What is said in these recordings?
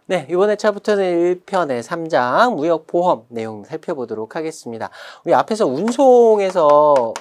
네, 이번에 차부터는 1편의 3장 무역보험 내용 살펴보도록 하겠습니다. 우리 앞에서 운송에서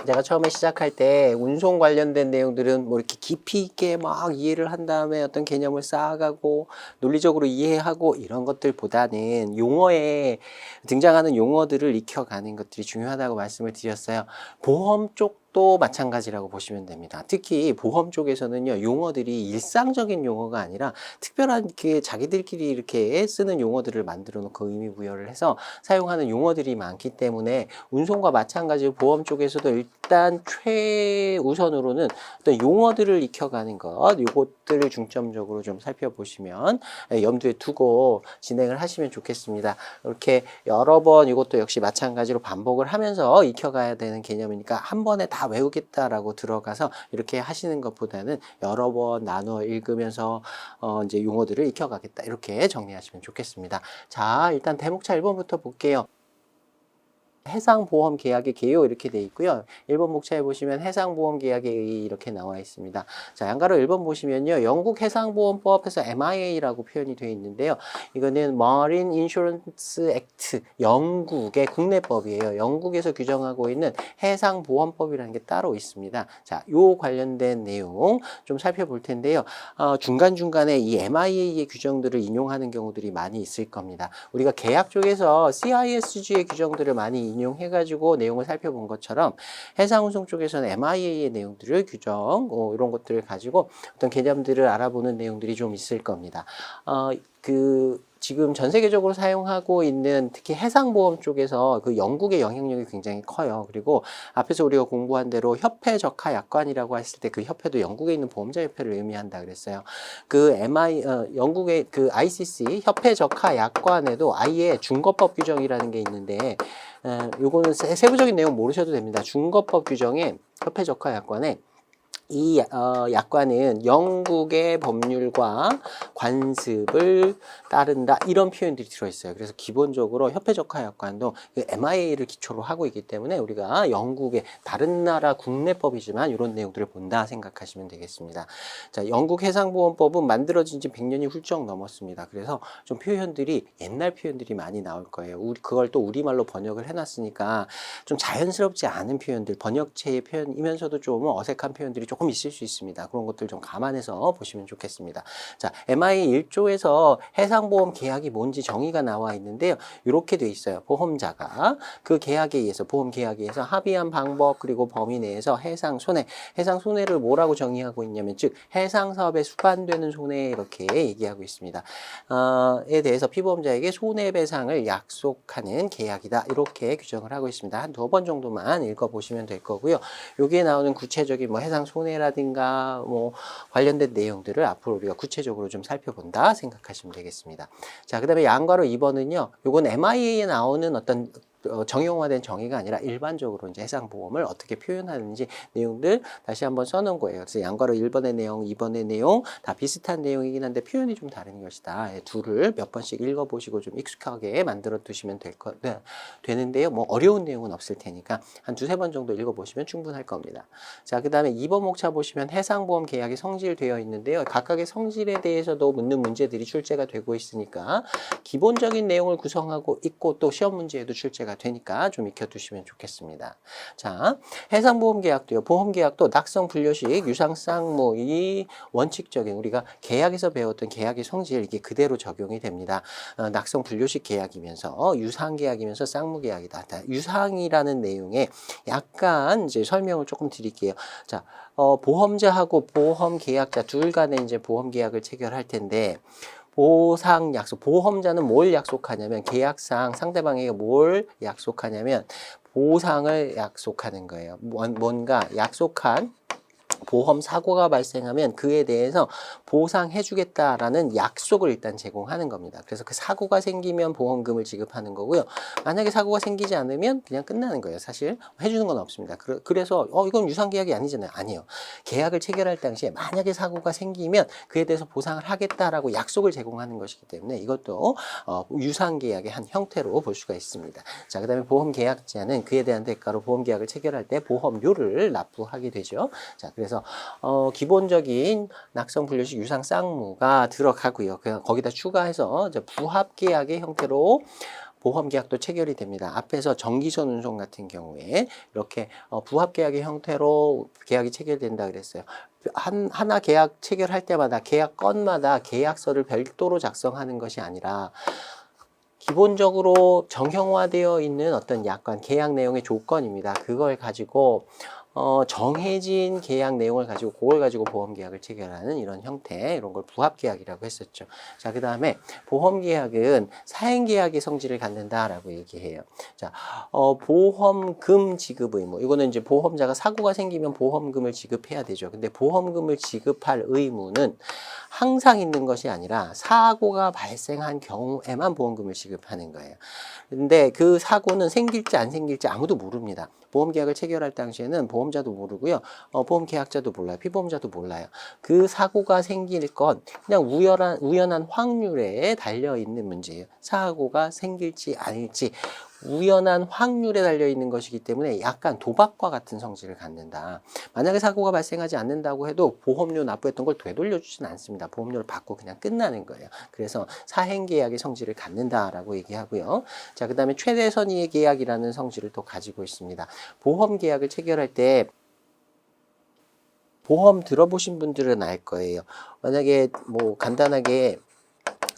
제가 처음에 시작할 때 운송 관련된 내용들은 뭐 이렇게 깊이 있게 막 이해를 한 다음에 어떤 개념을 쌓아가고 논리적으로 이해하고 이런 것들보다는 용어에 등장하는 용어들을 익혀가는 것들이 중요하다고 말씀을 드렸어요. 보험 쪽도 마찬가지라고 보시면 됩니다. 특히 보험 쪽에서는요, 용어들이 일상적인 용어가 아니라 특별한 그 자기들끼리 이렇게 쓰는 용어들을 만들어 놓고 의미 부여를 해서 사용하는 용어들이 많기 때문에 운송과 마찬가지로 보험 쪽에서도 일단 최우선으로는 어떤 용어들을 익혀가는 것, 요것들을 중점적으로 좀 살펴보시면 염두에 두고 진행을 하시면 좋겠습니다. 이렇게 여러 번 이것도 역시 마찬가지로 반복을 하면서 익혀가야 되는 개념이니까 한 번에 다 외우겠다라고 들어가서 이렇게 하시는 것보다는 여러 번 나누어 읽으면서 이제 용어들을 익혀가겠다 이렇게 정리하시면 좋겠습니다. 자, 일단 대목차 1번부터 볼게요. 해상보험 계약의 개요 이렇게 돼 있고요. 1번 목차에 보시면 해상보험 계약의 의의 이렇게 나와 있습니다. 자, 양가로 1번 보시면요. 영국 해상보험법에서 MIA라고 표현이 되어 있는데요. 이거는 Marine Insurance Act, 영국의 국내법이에요. 영국에서 규정하고 있는 해상보험법이라는 게 따로 있습니다. 자, 요 관련된 내용 좀 살펴볼 텐데요. 중간중간에 이 MIA의 규정들을 인용하는 경우들이 많이 있을 겁니다. 우리가 계약 쪽에서 CISG의 규정들을 많이 인용해가지고 내용을 살펴본 것처럼 해상운송 쪽에서는 MIA의 내용들을 규정 이런 것들을 가지고 어떤 개념들을 알아보는 내용들이 좀 있을 겁니다. 지금 전 세계적으로 사용하고 있는 특히 해상보험 쪽에서 그 영국의 영향력이 굉장히 커요. 그리고 앞에서 우리가 공부한 대로 협회적하약관이라고 했을 때 그 협회도 영국에 있는 보험자 협회를 의미한다 그랬어요. 영국의 그 ICC 협회적하약관에도 아예 중거법 규정이라는 게 있는데 요거는 세부적인 내용 모르셔도 됩니다. 중거법 규정에 협회적하약관에 이 약관은 영국의 법률과 관습을 따른다 이런 표현들이 들어있어요. 그래서 기본적으로 협회적하약관도 그 MIA를 기초로 하고 있기 때문에 우리가 영국의 다른 나라 국내법이지만 이런 내용들을 본다 생각하시면 되겠습니다. 자, 영국 해상보험법은 만들어진 지 100년이 훌쩍 넘었습니다. 그래서 좀 표현들이 옛날 표현들이 많이 나올 거예요. 그걸 또 우리말로 번역을 해놨으니까 좀 자연스럽지 않은 표현들, 번역체의 표현이면서도 좀 어색한 표현들이 조금 있을 수 있습니다. 그런 것들 좀 감안해서 보시면 좋겠습니다. 자, MI 1조에서 해상보험 계약이 뭔지 정의가 나와 있는데요. 이렇게 돼 있어요. 보험자가 그 계약에 의해서, 보험 계약에 의해서 합의한 방법 그리고 범위 내에서 해상 손해를 뭐라고 정의하고 있냐면 즉 해상 사업에 수반되는 손해 이렇게 얘기하고 있습니다. 에 대해서 피보험자에게 손해배상을 약속하는 계약이다. 이렇게 규정을 하고 있습니다. 한 2번 정도만 읽어보시면 될 거고요. 여기에 나오는 구체적인 뭐 해상 손해라든가 뭐 관련된 내용들을 앞으로 우리가 구체적으로 좀 살펴본다 생각하시면 되겠습니다. 자, 그 다음에 양가로 2번은요. 요건 MIA에 나오는 어떤 정형화된 정의가 아니라 일반적으로 이제 해상보험을 어떻게 표현하는지 내용들 다시 한번 써놓은 거예요. 그래서 양가로 1번의 내용, 2번의 내용 다 비슷한 내용이긴 한데 표현이 좀 다른 것이다. 둘을 몇 번씩 읽어보시고 좀 익숙하게 만들어 두시면 되는데요. 뭐 어려운 내용은 없을 테니까 한 2-3번 정도 읽어보시면 충분할 겁니다. 자, 그 다음에 2번 목차 보시면 해상보험 계약이 성질되어 있는데요. 각각의 성질에 대해서도 묻는 문제들이 출제가 되고 있으니까 기본적인 내용을 구성하고 있고 또 시험 문제에도 출제가 되니까 좀 익혀두시면 좋겠습니다. 자, 해상보험 계약도요. 보험 계약도 낙성, 분료식, 유상쌍 이 원칙적인 우리가 계약에서 배웠던 계약의 성질 이게 그대로 적용이 됩니다. 낙성, 분료식 계약이면서 유상 계약이면서 쌍무 계약이다. 유상이라는 내용에 약간 이제 설명을 조금 드릴게요. 자, 보험자하고 보험 계약자 둘 간에 이제 보험 계약을 체결할 텐데 보상 약속, 보험자는 뭘 약속하냐면 계약상 상대방에게 뭘 약속하냐면 보상을 약속하는 거예요. 뭔가 약속한 보험 사고가 발생하면 그에 대해서 보상해주겠다라는 약속을 일단 제공하는 겁니다. 그래서 그 사고가 생기면 보험금을 지급하는 거고요. 만약에 사고가 생기지 않으면 그냥 끝나는 거예요. 사실 해주는 건 없습니다. 그래서 이건 유상계약이 아니잖아요. 아니에요. 계약을 체결할 당시에 만약에 사고가 생기면 그에 대해서 보상을 하겠다라고 약속을 제공하는 것이기 때문에 이것도 유상계약의 한 형태로 볼 수가 있습니다. 자, 그 다음에 보험계약자는 그에 대한 대가로 보험계약을 체결할 때 보험료를 납부하게 되죠. 자, 그래서 그래서 기본적인 낙성 분류식 유상 쌍무가 들어가고요. 거기다 추가해서 이제 부합 계약의 형태로 보험 계약도 체결이 됩니다. 앞에서 정기선 운송 같은 경우에 이렇게 부합 계약의 형태로 계약이 체결된다 그랬어요. 하나 계약 체결할 때마다 계약 건마다 계약서를 별도로 작성하는 것이 아니라 기본적으로 정형화되어 있는 어떤 약관 계약 내용의 조건입니다. 그걸 가지고 정해진 계약 내용을 가지고 그걸 가지고 보험 계약을 체결하는 이런 형태, 이런 걸 부합 계약이라고 했었죠. 자, 그 다음에 보험 계약은 사행 계약의 성질을 갖는다라고 얘기해요. 자, 보험금 지급 의무. 이거는 이제 보험자가 사고가 생기면 보험금을 지급해야 되죠. 근데 보험금을 지급할 의무는 항상 있는 것이 아니라 사고가 발생한 경우에만 보험금을 지급하는 거예요. 근데 그 사고는 생길지 안 생길지 아무도 모릅니다. 보험 계약을 체결할 당시에는 보험자도 모르고요. 보험 계약자도 몰라요. 피보험자도 몰라요. 그 사고가 생길 건 그냥 우연한 확률에 달려 있는 문제예요. 사고가 생길지 아닐지 우연한 확률에 달려 있는 것이기 때문에 약간 도박과 같은 성질을 갖는다. 만약에 사고가 발생하지 않는다고 해도 보험료 납부했던 걸 되돌려 주진 않습니다. 보험료를 받고 그냥 끝나는 거예요. 그래서 사행 계약의 성질을 갖는다라고 얘기하고요. 자, 그다음에 최대 선의의 계약이라는 성질을 또 가지고 있습니다. 보험 계약을 체결할 때 보험 들어보신 분들은 알 거예요. 만약에 뭐 간단하게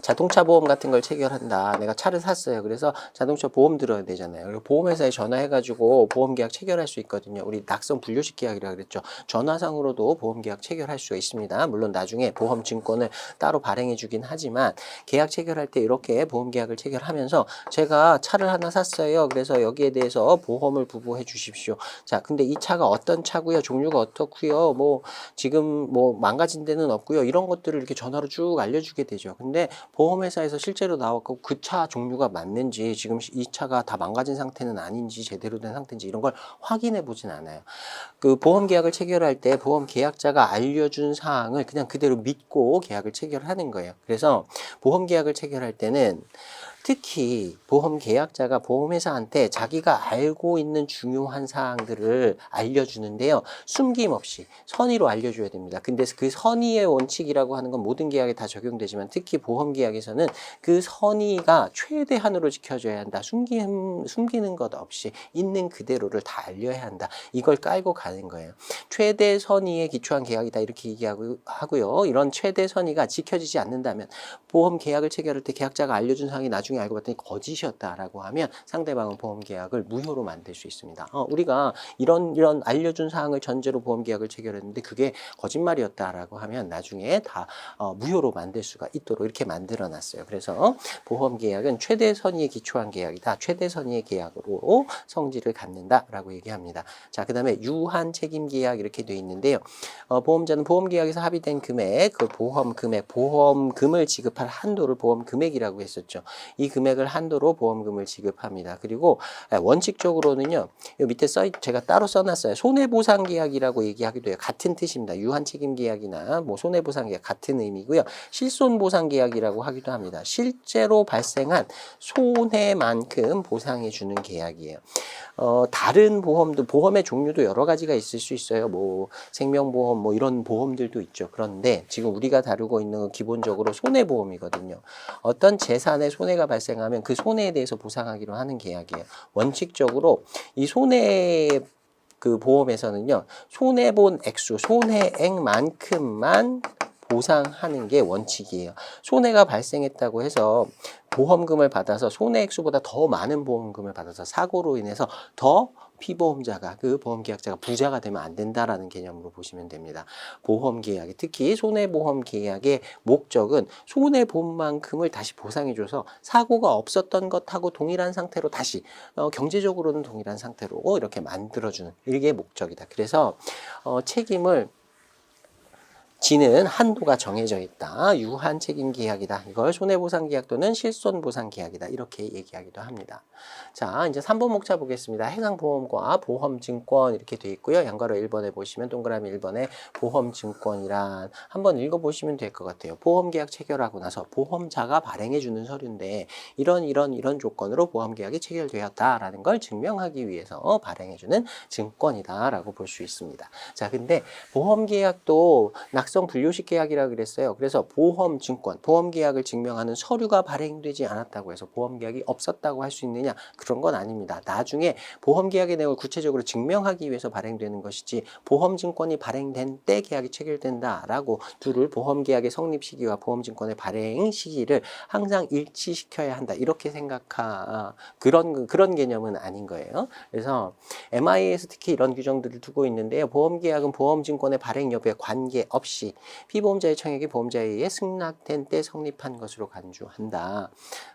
자동차 보험 같은 걸 체결한다. 내가 차를 샀어요. 그래서 자동차 보험 들어야 되잖아요. 그리고 보험회사에 전화해가지고 보험계약 체결할 수 있거든요. 우리 낙성 분류식 계약이라고 그랬죠. 전화상으로도 보험계약 체결할 수가 있습니다. 물론 나중에 보험증권을 따로 발행해 주긴 하지만 계약 체결할 때 이렇게 보험계약을 체결하면서 제가 차를 하나 샀어요. 그래서 여기에 대해서 보험을 부부해 주십시오. 자, 근데 이 차가 어떤 차고요? 종류가 어떻고요? 뭐 지금 뭐 망가진 데는 없고요. 이런 것들을 이렇게 전화로 쭉 알려주게 되죠. 근데 보험회사에서 실제로 나왔고 그 차 종류가 맞는지 지금 이 차가 다 망가진 상태는 아닌지 제대로 된 상태인지 이런 걸 확인해 보진 않아요. 그 보험 계약을 체결할 때 보험 계약자가 알려준 사항을 그냥 그대로 믿고 계약을 체결하는 거예요. 그래서 보험 계약을 체결할 때는 특히 보험 계약자가 보험회사한테 자기가 알고 있는 중요한 사항들을 알려주는데요. 숨김없이 선의로 알려줘야 됩니다. 근데 그 선의의 원칙이라고 하는 건 모든 계약에 다 적용되지만 특히 보험 계약에서는 그 선의가 최대한으로 지켜져야 한다. 숨기는 것 없이 있는 그대로를 다 알려야 한다. 이걸 깔고 가는 거예요. 최대 선의에 기초한 계약이다 이렇게 얘기하고요. 이런 최대 선의가 지켜지지 않는다면 보험 계약을 체결할 때 계약자가 알려준 사항이 나중에 알고 봤더니 거짓이었다라고 하면 상대방은 보험 계약을 무효로 만들 수 있습니다. 우리가 이런 알려준 사항을 전제로 보험 계약을 체결했는데 그게 거짓말이었다라고 하면 나중에 다 무효로 만들 수가 있도록 이렇게 만들어 놨어요. 그래서 보험 계약은 최대 선의에 기초한 계약이다. 최대 선의의 계약으로 성질을 갖는다라고 얘기합니다. 자, 그다음에 유한 책임 계약 이렇게 돼 있는데요. 보험자는 보험 계약에서 합의된 금액, 그 보험 금액, 보험금을 지급할 한도를 보험 금액이라고 했었죠. 이 금액을 한도로 보험금을 지급합니다. 그리고 원칙적으로는요. 이 밑에 제가 따로 써놨어요. 손해보상 계약이라고 얘기하기도 해요. 같은 뜻입니다. 유한 책임 계약이나 뭐 손해보상 계약 같은 의미고요. 실손보상 계약이라고 하기도 합니다. 실제로 발생한 손해만큼 보상해 주는 계약이에요. 다른 보험의 종류도 여러 가지가 있을 수 있어요. 뭐 생명보험 뭐 이런 보험들도 있죠. 그런데 지금 우리가 다루고 있는 건 기본적으로 손해보험이거든요. 어떤 재산에 손해가 발생하면 그 손해에 대해서 보상하기로 하는 계약이에요. 원칙적으로 이 손해 그 보험에서는요. 손해본 액수, 손해액만큼만 보상하는 게 원칙이에요. 손해가 발생했다고 해서 보험금을 받아서 손해액수보다 더 많은 보험금을 받아서 사고로 인해서 더 피보험자가 그 보험계약자가 부자가 되면 안 된다라는 개념으로 보시면 됩니다. 보험계약이 특히 손해보험 계약의 목적은 손해본 만큼을 다시 보상해줘서 사고가 없었던 것하고 동일한 상태로 다시 경제적으로는 동일한 상태로 이렇게 만들어주는 이게 목적이다. 그래서 책임을 G는 한도가 정해져 있다. 유한 책임 계약이다. 이걸 손해보상 계약 또는 실손보상 계약이다. 이렇게 얘기하기도 합니다. 자, 이제 3번 목차 보겠습니다. 해상보험과 보험증권 이렇게 돼 있고요. 양가로 1번에 보시면 동그라미 1번에 보험증권이란 한번 읽어보시면 될 것 같아요. 보험계약 체결하고 나서 보험자가 발행해주는 서류인데 이런 조건으로 보험계약이 체결되었다라는 걸 증명하기 위해서 발행해주는 증권이다라고 볼 수 있습니다. 자, 근데 보험계약도 낙성 분료식 계약이라고 그랬어요. 그래서 보험증권, 보험계약을 증명하는 서류가 발행되지 않았다고 해서 보험계약이 없었다고 할 수 있느냐? 그런 건 아닙니다. 나중에 보험계약의 내용을 구체적으로 증명하기 위해서 발행되는 것이지 보험증권이 발행된 때 계약이 체결된다라고 둘을 보험계약의 성립 시기와 보험증권의 발행 시기를 항상 일치시켜야 한다. 이렇게 그런 개념은 아닌 거예요. 그래서 MI에서 특히 이런 규정들을 두고 있는데요. 보험계약은 보험증권의 발행 여부에 관계없이 피보험자의 청약이 보험자에 의해 승낙된 때 성립한 것으로 간주한다.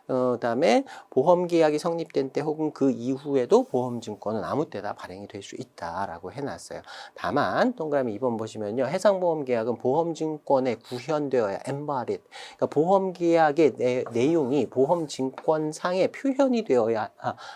그다음에 보험계약이 성립된 때 혹은 그 이후에도 보험증권은 아무 때나 발행이 될 수 있다라고 해놨어요. 다만 동그라미 2번 보시면요. 해상보험계약은 보험증권에 구현되어야 embodied. 그러니까 보험계약의 내용이 보험증권상에 표현이 되어야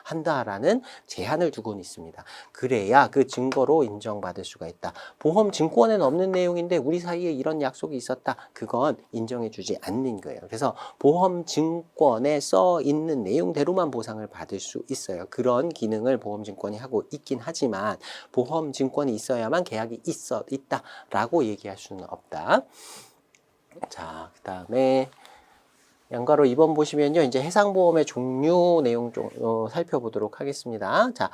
한다라는 제한을 두고는 있습니다. 그래야 그 증거로 인정받을 수가 있다. 보험증권에는 없는 내용인데 우리 사이에 이런 약속이 있었다. 그건 인정해주지 않는 거예요. 그래서 보험증권에 써 있는 내용대로만 보상을 받을 수 있어요. 그런 기능을 보험증권이 하고 있긴 하지만 보험증권이 있어야만 계약이 있다라고 얘기할 수는 없다. 자, 그 다음에 양가로 2번 보시면요. 이제 해상보험의 종류 내용 좀 살펴보도록 하겠습니다. 자,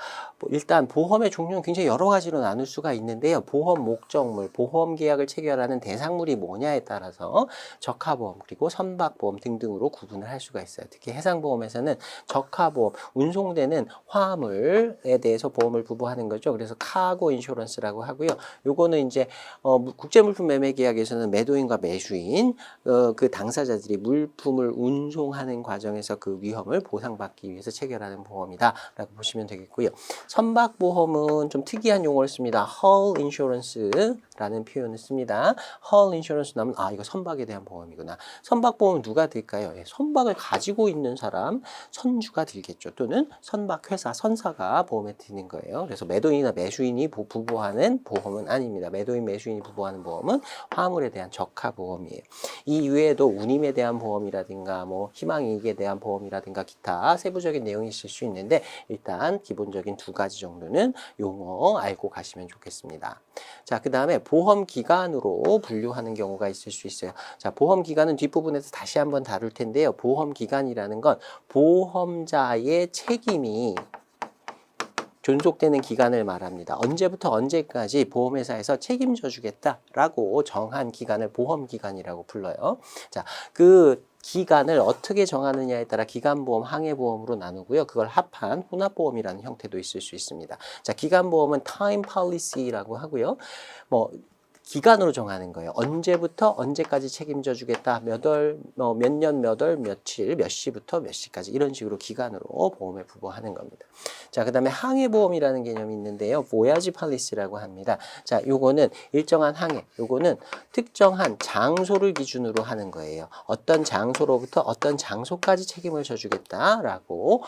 일단 보험의 종류는 굉장히 여러 가지로 나눌 수가 있는데요. 보험 목적물, 보험 계약을 체결하는 대상물이 뭐냐에 따라서 적하보험, 그리고 선박보험 등등으로 구분을 할 수가 있어요. 특히 해상보험에서는 적하보험, 운송되는 화물에 대해서 보험을 부부하는 거죠. 그래서 카고 인슈런스라고 하고요. 요거는 이제 국제물품 매매 계약에서는 매도인과 매수인, 그 당사자들이 물품을 운송하는 과정에서 그 위험을 보상받기 위해서 체결하는 보험이다라고 보시면 되겠고요. 선박보험은 좀 특이한 용어를 씁니다. hull insurance라는 표현을 씁니다. hull insurance 나면 이거 선박에 대한 보험이구나. 선박보험은 누가 들까요? 선박을 가지고 있는 사람, 선주가 들겠죠. 또는 선박회사, 선사가 보험에 드는 거예요. 그래서 매도인이나 매수인이 부부하는 보험은 아닙니다. 매도인, 매수인이 부부하는 보험은 화물에 대한 적하보험이에요. 이 이외에도 운임에 대한 보험이라든가 뭐 희망이익에 대한 보험이라든가 기타 세부적인 내용이 있을 수 있는데 일단 기본적인 두 가지 정도는 용어 알고 가시면 좋겠습니다. 자, 그 다음에 보험기간으로 분류하는 경우가 있을 수 있어요. 자, 보험기간은 뒷부분에서 다시 한번 다룰 텐데요. 보험기간이라는 건 보험자의 책임이 존속되는 기간을 말합니다. 언제부터 언제까지 보험회사에서 책임져 주겠다라고 정한 기간을 보험기간이라고 불러요. 자, 그 기간을 어떻게 정하느냐에 따라 기간보험, 항해보험으로 나누고요. 그걸 합한 혼합보험이라는 형태도 있을 수 있습니다. 자, 기간보험은 time policy라고 하고요. 기간으로 정하는 거예요. 언제부터 언제까지 책임져 주겠다. 몇 년, 몇 월, 며칠, 몇 시부터 몇 시까지 이런 식으로 기간으로 보험에 부부하는 겁니다. 자, 그 다음에 항해보험이라는 개념이 있는데요. voyage policy라고 합니다. 자, 요거는 일정한 항해, 요거는 특정한 장소를 기준으로 하는 거예요. 어떤 장소로부터 어떤 장소까지 책임을 져주겠다라고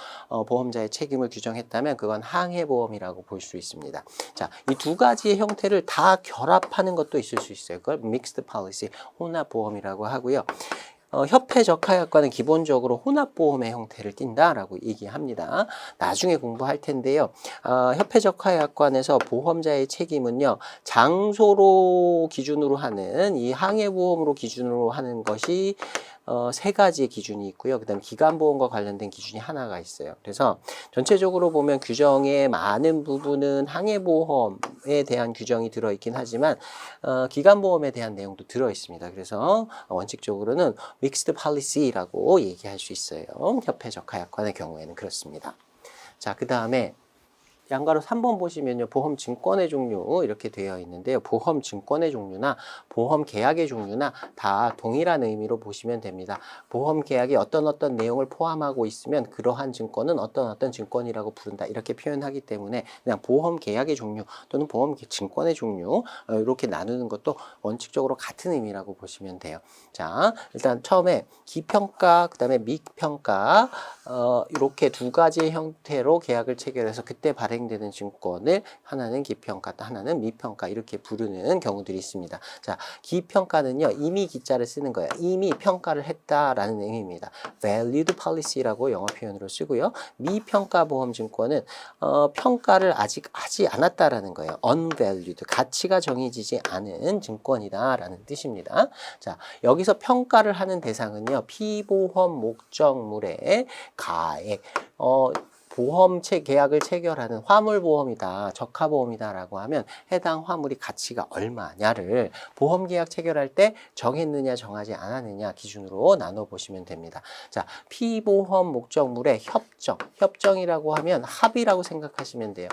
보험자의 책임을 규정했다면 그건 항해보험이라고 볼 수 있습니다. 자, 이 두 가지의 형태를 다 결합하는 것도 있을 수 있어요. 그걸 mixed policy, 혼합보험이라고 하고요. 협회 적하약관은 기본적으로 혼합보험의 형태를 띈다라고 얘기합니다. 나중에 공부할 텐데요. 협회 적하약관에서 보험자의 책임은요. 장소로 기준으로 하는 이 항해보험으로 기준으로 하는 것이 세 가지의 기준이 있고요. 그 다음에 기간보험과 관련된 기준이 하나가 있어요. 그래서 전체적으로 보면 규정의 많은 부분은 항해보험에 대한 규정이 들어있긴 하지만 기간보험에 대한 내용도 들어있습니다. 그래서 원칙적으로는 믹스드 팔리시라고 얘기할 수 있어요. 협회 적하약관의 경우에는 그렇습니다. 자, 그 다음에 양가로 3번 보시면요. 보험 증권의 종류 이렇게 되어 있는데요. 보험 증권의 종류나 보험 계약의 종류나 다 동일한 의미로 보시면 됩니다. 보험 계약이 어떤 내용을 포함하고 있으면 그러한 증권은 어떤 증권이라고 부른다. 이렇게 표현하기 때문에 그냥 보험 계약의 종류 또는 보험 증권의 종류 이렇게 나누는 것도 원칙적으로 같은 의미라고 보시면 돼요. 자, 일단 처음에 기평가, 그 다음에 미평가 이렇게 두 가지 형태로 계약을 체결해서 그때 발행되는 증권을 하나는 기평가, 하나는 미평가 이렇게 부르는 경우들이 있습니다. 자, 기평가는요. 이미 기자를 쓰는 거예요. 이미 평가를 했다라는 의미입니다. valued policy라고 영어 표현으로 쓰고요. 미평가 보험증권은 평가를 아직 하지 않았다라는 거예요. unvalued, 가치가 정해지지 않은 증권이다라는 뜻입니다. 자, 여기서 평가를 하는 대상은요. 피보험 목적물의 가액, 보험체 계약을 체결하는 화물보험이다, 적하보험이다라고 하면 해당 화물이 가치가 얼마냐를 보험계약 체결할 때 정했느냐 정하지 않았느냐 기준으로 나눠보시면 됩니다. 자, 피보험 목적물의 협정이라고 하면 합의라고 생각하시면 돼요.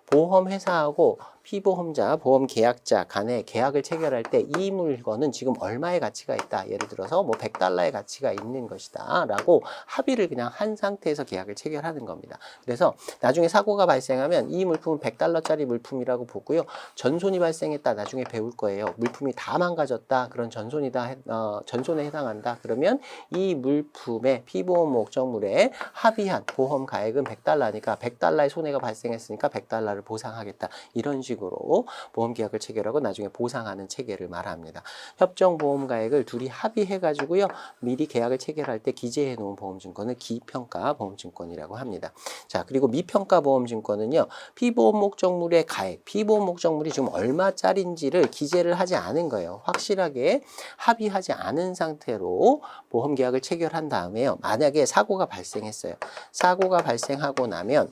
보험회사하고 피보험자, 보험계약자 간에 계약을 체결할 때 이 물건은 지금 얼마의 가치가 있다. 예를 들어서 뭐 $100의 가치가 있는 것이다 라고 합의를 그냥 한 상태에서 계약을 체결하는 겁니다. 그래서 나중에 사고가 발생하면 이 물품은 $100짜리 물품이라고 보고요. 전손이 발생했다. 나중에 배울 거예요. 물품이 다 망가졌다. 그런 전손에 해당한다. 그러면 이 물품의 피보험 목적물에 합의한 보험 가액은 $100니까 $100의 손해가 발생했으니까 $100를 보상하겠다. 이런 식으로 보험계약을 체결하고 나중에 보상하는 체계를 말합니다. 협정보험가액을 둘이 합의해가지고요. 미리 계약을 체결할 때 기재해 놓은 보험증권을 기평가 보험증권이라고 합니다. 자, 그리고 미평가 보험증권은요. 피보험 목적물의 가액, 피보험 목적물이 지금 얼마짜리인지를 기재를 하지 않은 거예요. 확실하게 합의하지 않은 상태로 보험계약을 체결한 다음에요. 만약에 사고가 발생했어요. 사고가 발생하고 나면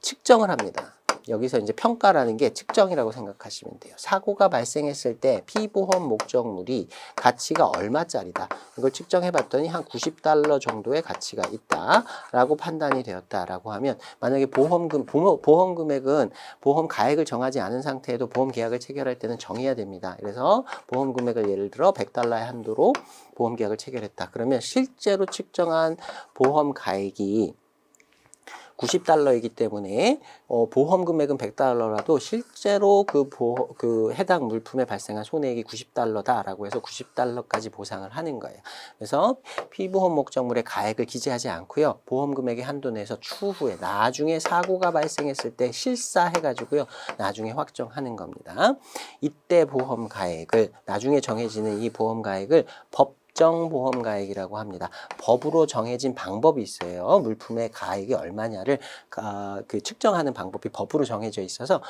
측정을 합니다. 여기서 이제 평가라는 게 측정이라고 생각하시면 돼요. 사고가 발생했을 때 피보험 목적물이 가치가 얼마짜리다. 이걸 측정해 봤더니 한 $90 정도의 가치가 있다라고 판단이 되었다라고 하면 만약에 보험 금액은 보험 가액을 정하지 않은 상태에도 보험 계약을 체결할 때는 정해야 됩니다. 그래서 보험 금액을 예를 들어 $100의 한도로 보험 계약을 체결했다. 그러면 실제로 측정한 보험 가액이 $90이기 때문에 보험 금액은 $100라도 실제로 그 해당 물품에 발생한 손해액이 $90다라고 해서 $90까지 보상을 하는 거예요. 그래서 피보험 목적물의 가액을 기재하지 않고요. 보험 금액의 한도 내에서 추후에 나중에 사고가 발생했을 때 실사해가지고요. 나중에 확정하는 겁니다. 이때 보험 가액을 나중에 정해지는 이 보험 가액을 법정보험가액이라고 합니다. 법으로 정해진 방법이 있어요. 물품의 가액이 얼마냐를 측정하는 방법이 법으로 정해져 있어서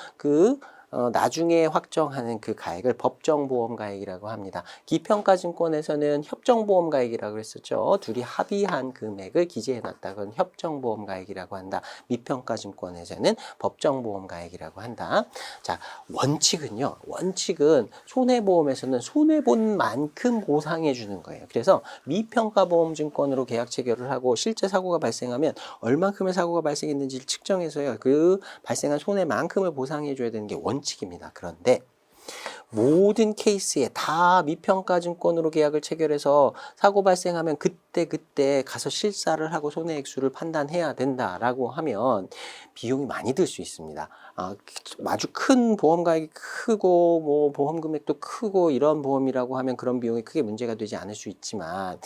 나중에 확정하는 그 가액을 법정보험가액이라고 합니다. 기평가증권에서는 협정보험가액이라고 했었죠. 둘이 합의한 금액을 기재해놨다. 그건 협정보험가액이라고 한다. 미평가증권에서는 법정보험가액이라고 한다. 자, 원칙은 손해보험에서는 손해본 만큼 보상해주는 거예요. 그래서 미평가보험증권으로 계약 체결을 하고 실제 사고가 발생하면 얼만큼의 사고가 발생했는지를 측정해서요. 그 발생한 손해만큼을 보상해줘야 되는 게 원칙입니다. 그런데 모든 케이스에 다 미평가증권으로 계약을 체결해서 사고 발생하면 그때 가서 실사를 하고 손해액수를 판단해야 된다라고 하면 비용이 많이 들 수 있습니다. 아주 큰 보험 가액이 크고 뭐 보험 금액도 크고 이런 보험이라고 하면 그런 비용이 크게 문제가 되지 않을 수 있지만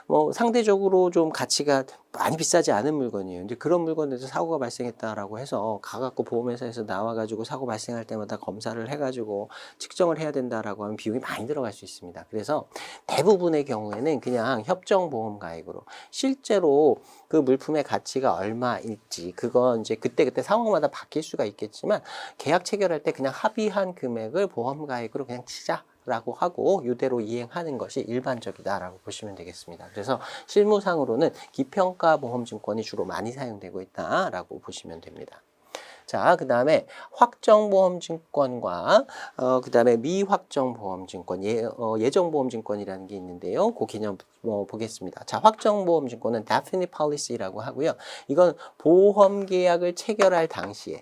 뭐 상대적으로 좀 가치가 많이 비싸지 않은 물건이에요. 근데 그런 물건에서 사고가 발생했다라고 해서 가갖고 보험회사에서 나와가지고 사고 발생할 때마다 검사를 해가지고 측정을 해야 된다라고 하면 비용이 많이 들어갈 수 있습니다. 그래서 대부분의 경우에는 그냥 협정보험가액으로 실제로 그 물품의 가치가 얼마일지 그건 이제 그때 상황마다 바뀔 수가 있겠지만 계약 체결할 때 그냥 합의한 금액을 보험가액으로 그냥 치자. 라고 하고 이대로 이행하는 것이 일반적이다라고 보시면 되겠습니다. 그래서 실무상으로는 기평가 보험증권이 주로 많이 사용되고 있다라고 보시면 됩니다. 자, 그 다음에 확정보험증권과 그 다음에 미확정보험증권, 예정보험증권이라는 게 있는데요. 그 개념 보겠습니다. 자, 확정보험증권은 definite policy라고 하고요. 이건 보험계약을 체결할 당시에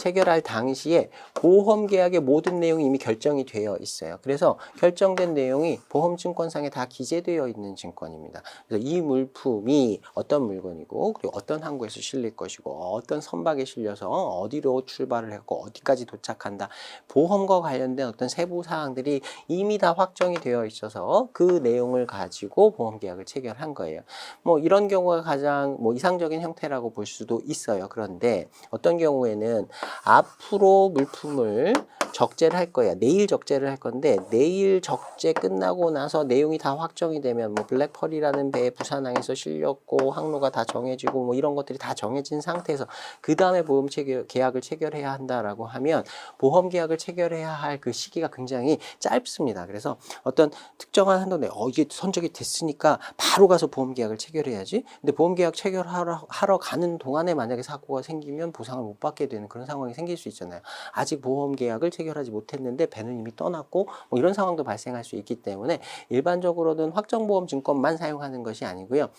체결할 당시에 보험계약의 모든 내용이 이미 결정이 되어 있어요. 그래서 결정된 내용이 보험증권상에 다 기재되어 있는 증권입니다. 그래서 이 물품이 어떤 물건이고 그리고 어떤 항구에서 실릴 것이고 어떤 선박에 실려서 어디로 출발을 했고 어디까지 도착한다. 보험과 관련된 어떤 세부 사항들이 이미 다 확정이 되어 있어서 그 내용을 가지고 보험계약을 체결한 거예요. 뭐 이런 경우가 가장 뭐 이상적인 형태라고 볼 수도 있어요. 그런데 어떤 경우에는 앞으로 물품을 적재를 할 거야. 내일 적재를 할 건데 내일 적재 끝나고 나서 내용이 다 확정이 되면 뭐 블랙펄이라는 배에 부산항에서 실렸고 항로가 다 정해지고 뭐 이런 것들이 다 정해진 상태에서 그 다음에 보험 계약을 체결해야 한다라고 하면 보험 계약을 체결해야 할 그 시기가 굉장히 짧습니다. 그래서 어떤 특정한 한도 내에 이게 선적이 됐으니까 바로 가서 보험 계약을 체결해야지. 근데 보험 계약 체결하러 가는 동안에 만약에 사고가 생기면 보상을 못 받게 되는 그런 상황이 생길 수 있잖아요. 아직 보험 계약을 체결하지 못했는데 배는 이미 떠났고 뭐 이런 상황도 발생할 수 있기 때문에 일반적으로는 확정보험 증권만 사용하는 것이 아니고요.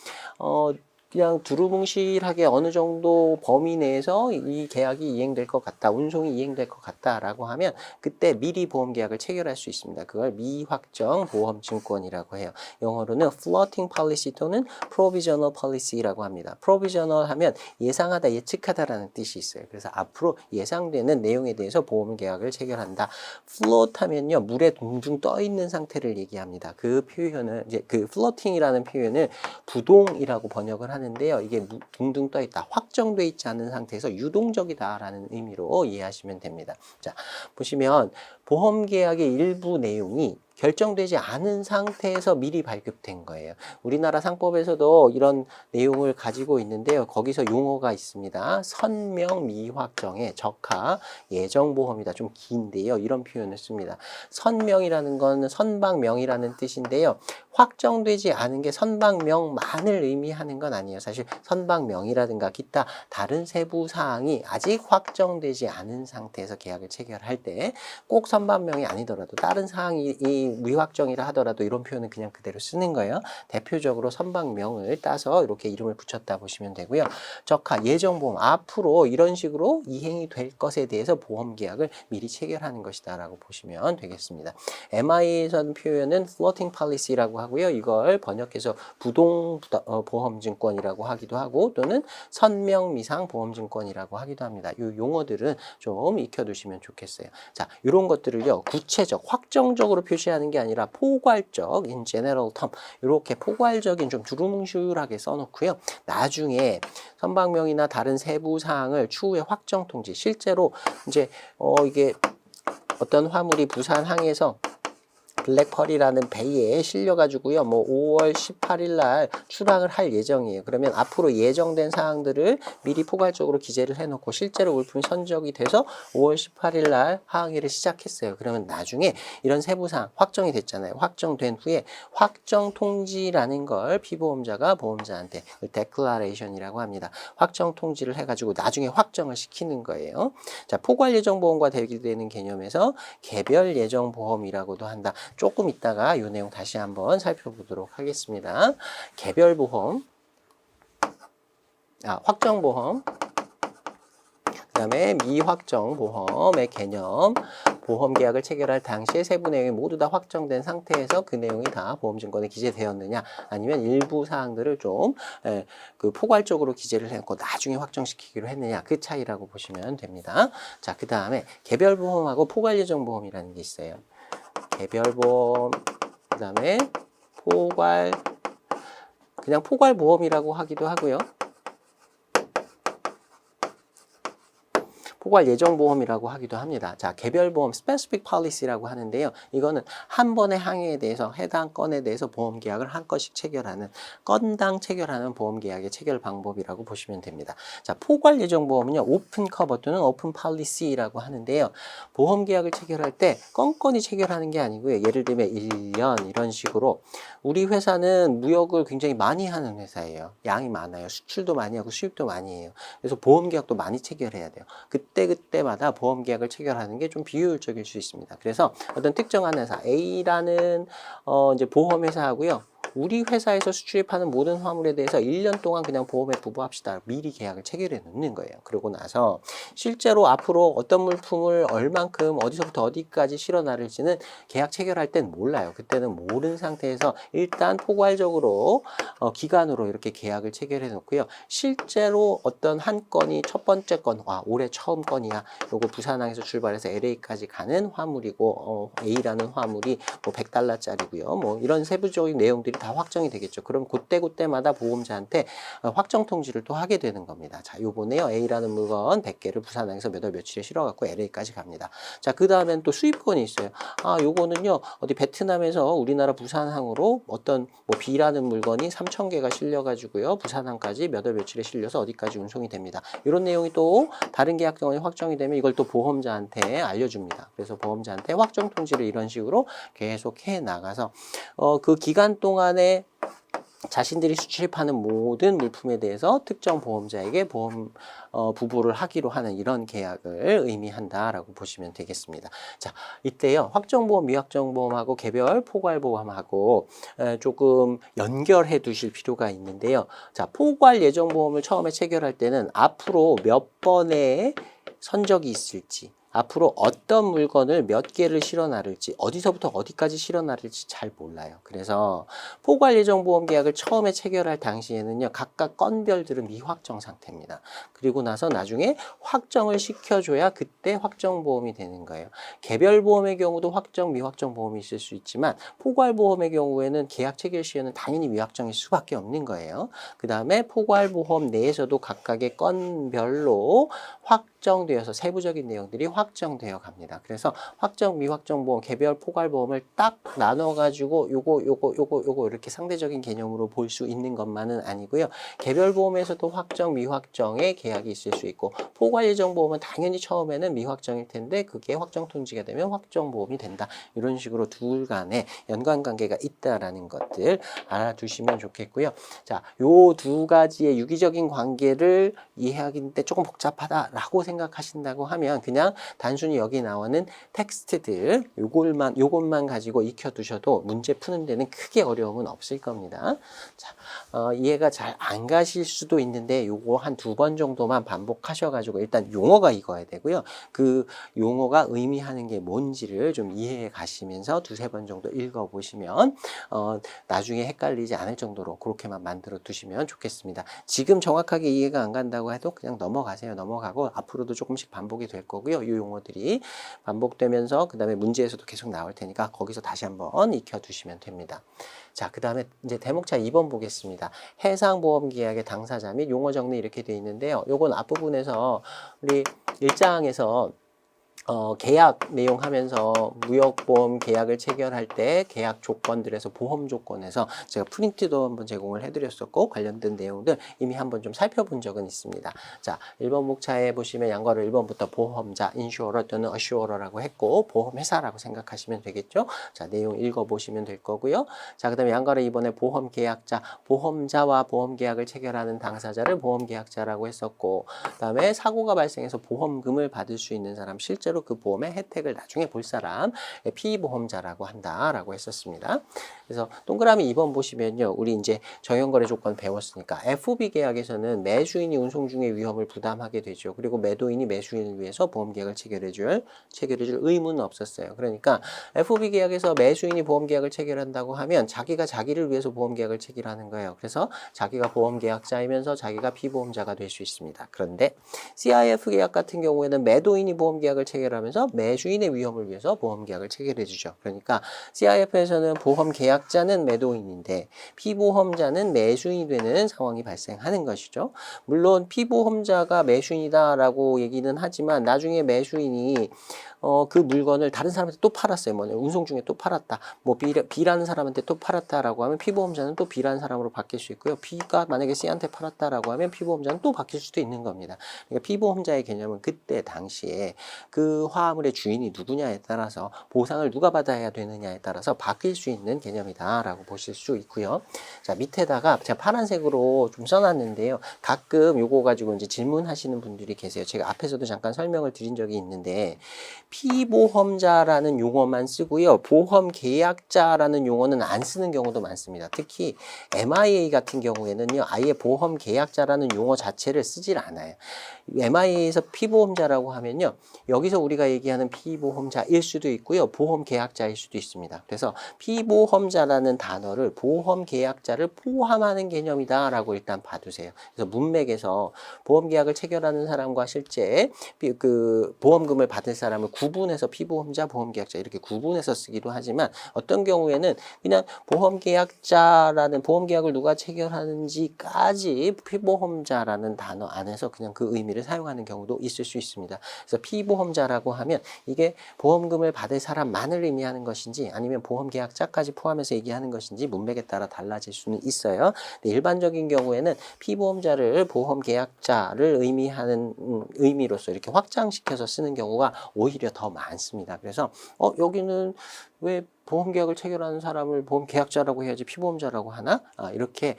그냥 두루뭉실하게 어느 정도 범위 내에서 이 계약이 이행될 것 같다, 운송이 이행될 것 같다라고 하면 그때 미리 보험 계약을 체결할 수 있습니다. 그걸 미확정 보험 증권이라고 해요. 영어로는 floating policy 또는 provisional policy라고 합니다. provisional 하면 예상하다, 예측하다라는 뜻이 있어요. 그래서 앞으로 예상되는 내용에 대해서 보험 계약을 체결한다. float 하면요, 물에 둥둥 떠 있는 상태를 얘기합니다. 그 표현은 이제 그 floating이라는 표현을 부동이라고 번역을 하는데요. 이게 둥둥 떠 있다, 확정돼 있지 않은 상태에서 유동적이다라는 의미로 이해하시면 됩니다. 자, 보시면 보험 계약의 일부 내용이 결정되지 않은 상태에서 미리 발급된 거예요. 우리나라 상법에서도 이런 내용을 가지고 있는데요. 거기서 용어가 있습니다. 선명 미확정의 적하 예정보험이다. 좀 긴데요. 이런 표현을 씁니다. 선명이라는 건 선박명이라는 뜻인데요. 확정되지 않은 게 선박명만을 의미하는 건 아니에요. 사실 선박명이라든가 기타 다른 세부 사항이 아직 확정되지 않은 상태에서 계약을 체결할 때 꼭 선박명이 아니더라도 다른 사항이 미확정이라 하더라도 이런 표현은 그냥 그대로 쓰는 거예요. 대표적으로 선박명을 따서 이렇게 이름을 붙였다 보시면 되고요. 적하 예정보험, 앞으로 이런 식으로 이행이 될 것에 대해서 보험 계약을 미리 체결하는 것이다 라고 보시면 되겠습니다. MI에서는 표현은 floating policy라고 하고요. 이걸 번역해서 부동 보험증권이라고 하기도 하고 또는 선명미상 보험증권이라고 하기도 합니다. 이 용어들은 좀 익혀두시면 좋겠어요. 자, 이런 것들을요, 구체적, 확정적으로 표시하는 게 아니라 포괄적, in general term, 이렇게 포괄적인 좀 두루뭉술하게 써놓고요. 나중에 선박명이나 다른 세부 사항을 추후에 확정 통지, 실제로 이제 이게 어떤 화물이 부산항에서 블랙펄이라는 배에 실려가지고요, 뭐 5월 18일 날 출항을 할 예정이에요. 그러면 앞으로 예정된 사항들을 미리 포괄적으로 기재를 해놓고 실제로 물품이 선적이 돼서 5월 18일 날 항해를 시작했어요. 그러면 나중에 이런 세부사항 확정이 됐잖아요. 확정된 후에 확정 통지라는 걸 피보험자가 보험자한테 declaration이라고 합니다. 확정 통지를 해가지고 나중에 확정을 시키는 거예요. 자, 포괄 예정보험과 대비되는 개념에서 개별 예정보험이라고도 한다. 조금 있다가 이 내용 다시 한번 살펴보도록 하겠습니다. 개별보험, 확정보험, 그 다음에 미확정보험의 개념, 보험계약을 체결할 당시에 세부 내용이 모두 다 확정된 상태에서 그 내용이 다 보험증권에 기재되었느냐, 아니면 일부 사항들을 좀 그 포괄적으로 기재를 해놓고 나중에 확정시키기로 했느냐, 그 차이라고 보시면 됩니다. 자, 그 다음에 개별보험하고 포괄예정보험이라는 게 있어요. 개별보험, 그 다음에 그냥 포괄보험이라고 하기도 하고요. 포괄 예정보험이라고 하기도 합니다. 자, 개별보험, specific policy라고 하는데요. 이거는 한 번의 항해에 대해서 해당 건에 대해서 보험계약을 한 건씩 체결하는, 건당 체결하는 보험계약의 체결 방법이라고 보시면 됩니다. 자, 포괄 예정보험은요, 오픈 커버 또는 오픈 팔리시라고 하는데요. 보험계약을 체결할 때 건건이 체결하는 게 아니고요. 예를 들면 1년 이런 식으로, 우리 회사는 무역을 굉장히 많이 하는 회사예요. 양이 많아요. 수출도 많이 하고 수입도 많이 해요. 그래서 보험계약도 많이 체결해야 돼요. 그때마다 보험계약을 체결하는 게 좀 비효율적일 수 있습니다. 그래서 어떤 특정한 회사 A라는 이제 보험회사하고요, 우리 회사에서 수출입하는 모든 화물에 대해서 1년 동안 그냥 보험에 부부합시다. 미리 계약을 체결해 놓는 거예요. 그러고 나서 실제로 앞으로 어떤 물품을 얼만큼 어디서부터 어디까지 실어 나를지는 계약 체결할 땐 몰라요. 그때는 모르는 상태에서 일단 포괄적으로 기간으로 이렇게 계약을 체결해 놓고요. 실제로 어떤 한 건이 첫 번째 건, 올해 처음 건이야. 요거 부산항에서 출발해서 LA까지 가는 화물이고 A라는 화물이 뭐 $100짜리고요. 뭐 이런 세부적인 내용들이 다 확정이 되겠죠. 그럼 그때마다 보험자한테 확정 통지를 또 하게 되는 겁니다. 자, 요번에요. A라는 물건 100개를 부산항에서 몇 월 며칠에 실어갖고 LA까지 갑니다. 자, 그 다음엔 또 수입건이 있어요. 요거는요, 어디 베트남에서 우리나라 부산항으로 어떤 뭐 B라는 물건이 3,000개가 실려가지고요, 부산항까지 몇 월 며칠에 실려서 어디까지 운송이 됩니다. 이런 내용이 또 다른 계약 경험이 확정이 되면 이걸 또 보험자한테 알려줍니다. 그래서 보험자한테 확정 통지를 이런 식으로 계속 해 나가서 그 기간 동안에 자신들이 수출입하는 모든 물품에 대해서 특정 보험자에게 보험 부부를 하기로 하는 이런 계약을 의미한다라고 보시면 되겠습니다. 자, 이때요. 확정보험, 미확정보험하고 개별 포괄보험하고 조금 연결해 두실 필요가 있는데요. 자, 포괄 예정보험을 처음에 체결할 때는 앞으로 몇 번의 선적이 있을지, 앞으로 어떤 물건을 몇 개를 실어 나를지, 어디서부터 어디까지 실어 나를지 잘 몰라요. 그래서 포괄 예정 보험 계약을 처음에 체결할 당시에는요, 각각 건별들은 미확정 상태입니다. 그리고 나서 나중에 확정을 시켜줘야 그때 확정 보험이 되는 거예요. 개별 보험의 경우도 확정, 미확정 보험이 있을 수 있지만 포괄 보험의 경우에는 계약 체결 시에는 당연히 미확정일 수밖에 없는 거예요. 그 다음에 포괄 보험 내에서도 각각의 건별로 확정되어서 세부적인 내용들이 확정되어 갑니다. 그래서 확정, 미확정 보험, 개별 포괄 보험을 딱 나눠가지고 요거 이렇게 상대적인 개념으로 볼 수 있는 것만은 아니고요. 개별 보험에서도 확정, 미확정의 계약이 있을 수 있고, 포괄 예정 보험은 당연히 처음에는 미확정일 텐데 그게 확정 통지가 되면 확정 보험이 된다. 이런 식으로 둘 간에 연관 관계가 있다라는 것들 알아두시면 좋겠고요. 자, 요 두 가지의 유기적인 관계를 이해하기인데 조금 복잡하다라고 생각하신다고 하면 그냥 단순히 여기 나오는 텍스트들 요것만 가지고 익혀두셔도 문제 푸는 데는 크게 어려움은 없을 겁니다. 자, 이해가 잘 안 가실 수도 있는데 요거 한 2번 정도만 반복하셔가지고 일단 용어가 익어야 되고요. 그 용어가 의미하는 게 뭔지를 좀 이해해 가시면서 2-3번 정도 읽어보시면 나중에 헷갈리지 않을 정도로 그렇게만 만들어 두시면 좋겠습니다. 지금 정확하게 이해가 안 간다고 해도 그냥 넘어가세요. 넘어가고 앞으로도 조금씩 반복이 될 거고요. 이 용어들이 반복되면서 그 다음에 문제에서도 계속 나올 테니까 거기서 다시 한번 익혀두시면 됩니다. 자, 그 다음에 이제 대목차 2번 보겠습니다. 해상보험계약의 당사자 및 용어 정리 이렇게 되어 있는데요. 요건 앞부분에서 우리 1장에서 계약 내용 하면서 무역보험 계약을 체결할 때 계약 조건들에서 보험 조건에서 제가 프린트도 한번 제공을 해드렸었고 관련된 내용들 이미 한번 좀 살펴본 적은 있습니다. 자, 1번 목차에 보시면 양괄호 1번부터 보험자, 인슈어러 또는 어슈어러라고 했고 보험회사라고 생각하시면 되겠죠. 자, 내용 읽어보시면 될 거고요. 자, 그 다음에 양괄호 2번에 보험계약자, 보험자와 보험계약을 체결하는 당사자를 보험계약자라고 했었고, 그 다음에 사고가 발생해서 보험금을 받을 수 있는 사람, 실제로 그 보험의 혜택을 나중에 볼 사람, 피보험자라고 한다라고 했었습니다. 그래서 동그라미 2번 보시면요, 우리 이제 정형거래 조건 배웠으니까 FB 계약에서는 매수인이 운송 중에 위험을 부담하게 되죠. 그리고 매도인이 매수인을 위해서 보험계약을 체결해줄 의무는 없었어요. 그러니까 FB 계약에서 매수인이 보험계약을 체결한다고 하면 자기가 자기를 위해서 보험계약을 체결하는 거예요. 그래서 자기가 보험계약자이면서 자기가 피보험자가 될 수 있습니다. 그런데 CIF 계약 같은 경우에는 매도인이 보험계약을 체결하면서 매수인의 위험을 위해서 보험계약을 체결해 주죠. 그러니까 CIF에서는 보험계약자는 매도인인데 피보험자는 매수인이 되는 상황이 발생하는 것이죠. 물론 피보험자가 매수인이다라고 얘기는 하지만 나중에 매수인이 그 물건을 다른 사람한테 또 팔았어요. 뭐 운송 중에 또 팔았다. 뭐 B라는 사람한테 또 팔았다라고 하면 피보험자는 또 B라는 사람으로 바뀔 수 있고요. B가 만약에 C한테 팔았다라고 하면 피보험자는 또 바뀔 수도 있는 겁니다. 그러니까 피보험자의 개념은 그때 당시에 그 그 화물의 주인이 누구냐에 따라서 보상을 누가 받아야 되느냐에 따라서 바뀔 수 있는 개념이다라고 보실 수 있고요. 자, 밑에다가 제가 파란색으로 좀 써놨는데요. 가끔 요거 가지고 이제 질문하시는 분들이 계세요. 제가 앞에서도 잠깐 설명을 드린 적이 있는데 피보험자라는 용어만 쓰고요. 보험계약자라는 용어는 안 쓰는 경우도 많습니다. 특히 MIA 같은 경우에는요. 아예 보험계약자라는 용어 자체를 쓰질 않아요. MIA에서 피보험자라고 하면요. 여기서 우리가 얘기하는 피보험자일 수도 있고요. 보험계약자일 수도 있습니다. 그래서 피보험자라는 단어를 보험계약자를 포함하는 개념이다라고 일단 봐두세요. 그래서 문맥에서 보험계약을 체결하는 사람과 실제 그 보험금을 받을 사람을 구분해서 피보험자, 보험계약자 이렇게 구분해서 쓰기도 하지만 어떤 경우에는 그냥 보험계약자라는 보험계약을 누가 체결하는지까지 피보험자라는 단어 안에서 그냥 그 의미를 사용하는 경우도 있을 수 있습니다. 그래서 피보험자라고 하면 이게 보험금을 받을 사람만을 의미하는 것인지 아니면 보험계약자까지 포함해서 얘기하는 것인지 문맥에 따라 달라질 수는 있어요. 일반적인 경우에는 피보험자를 보험계약자를 의미하는 의미로서 이렇게 확장시켜서 쓰는 경우가 오히려 더 많습니다. 그래서 여기는 왜 보험계약을 체결하는 사람을 보험계약자라고 해야지 피보험자라고 하나? 이렇게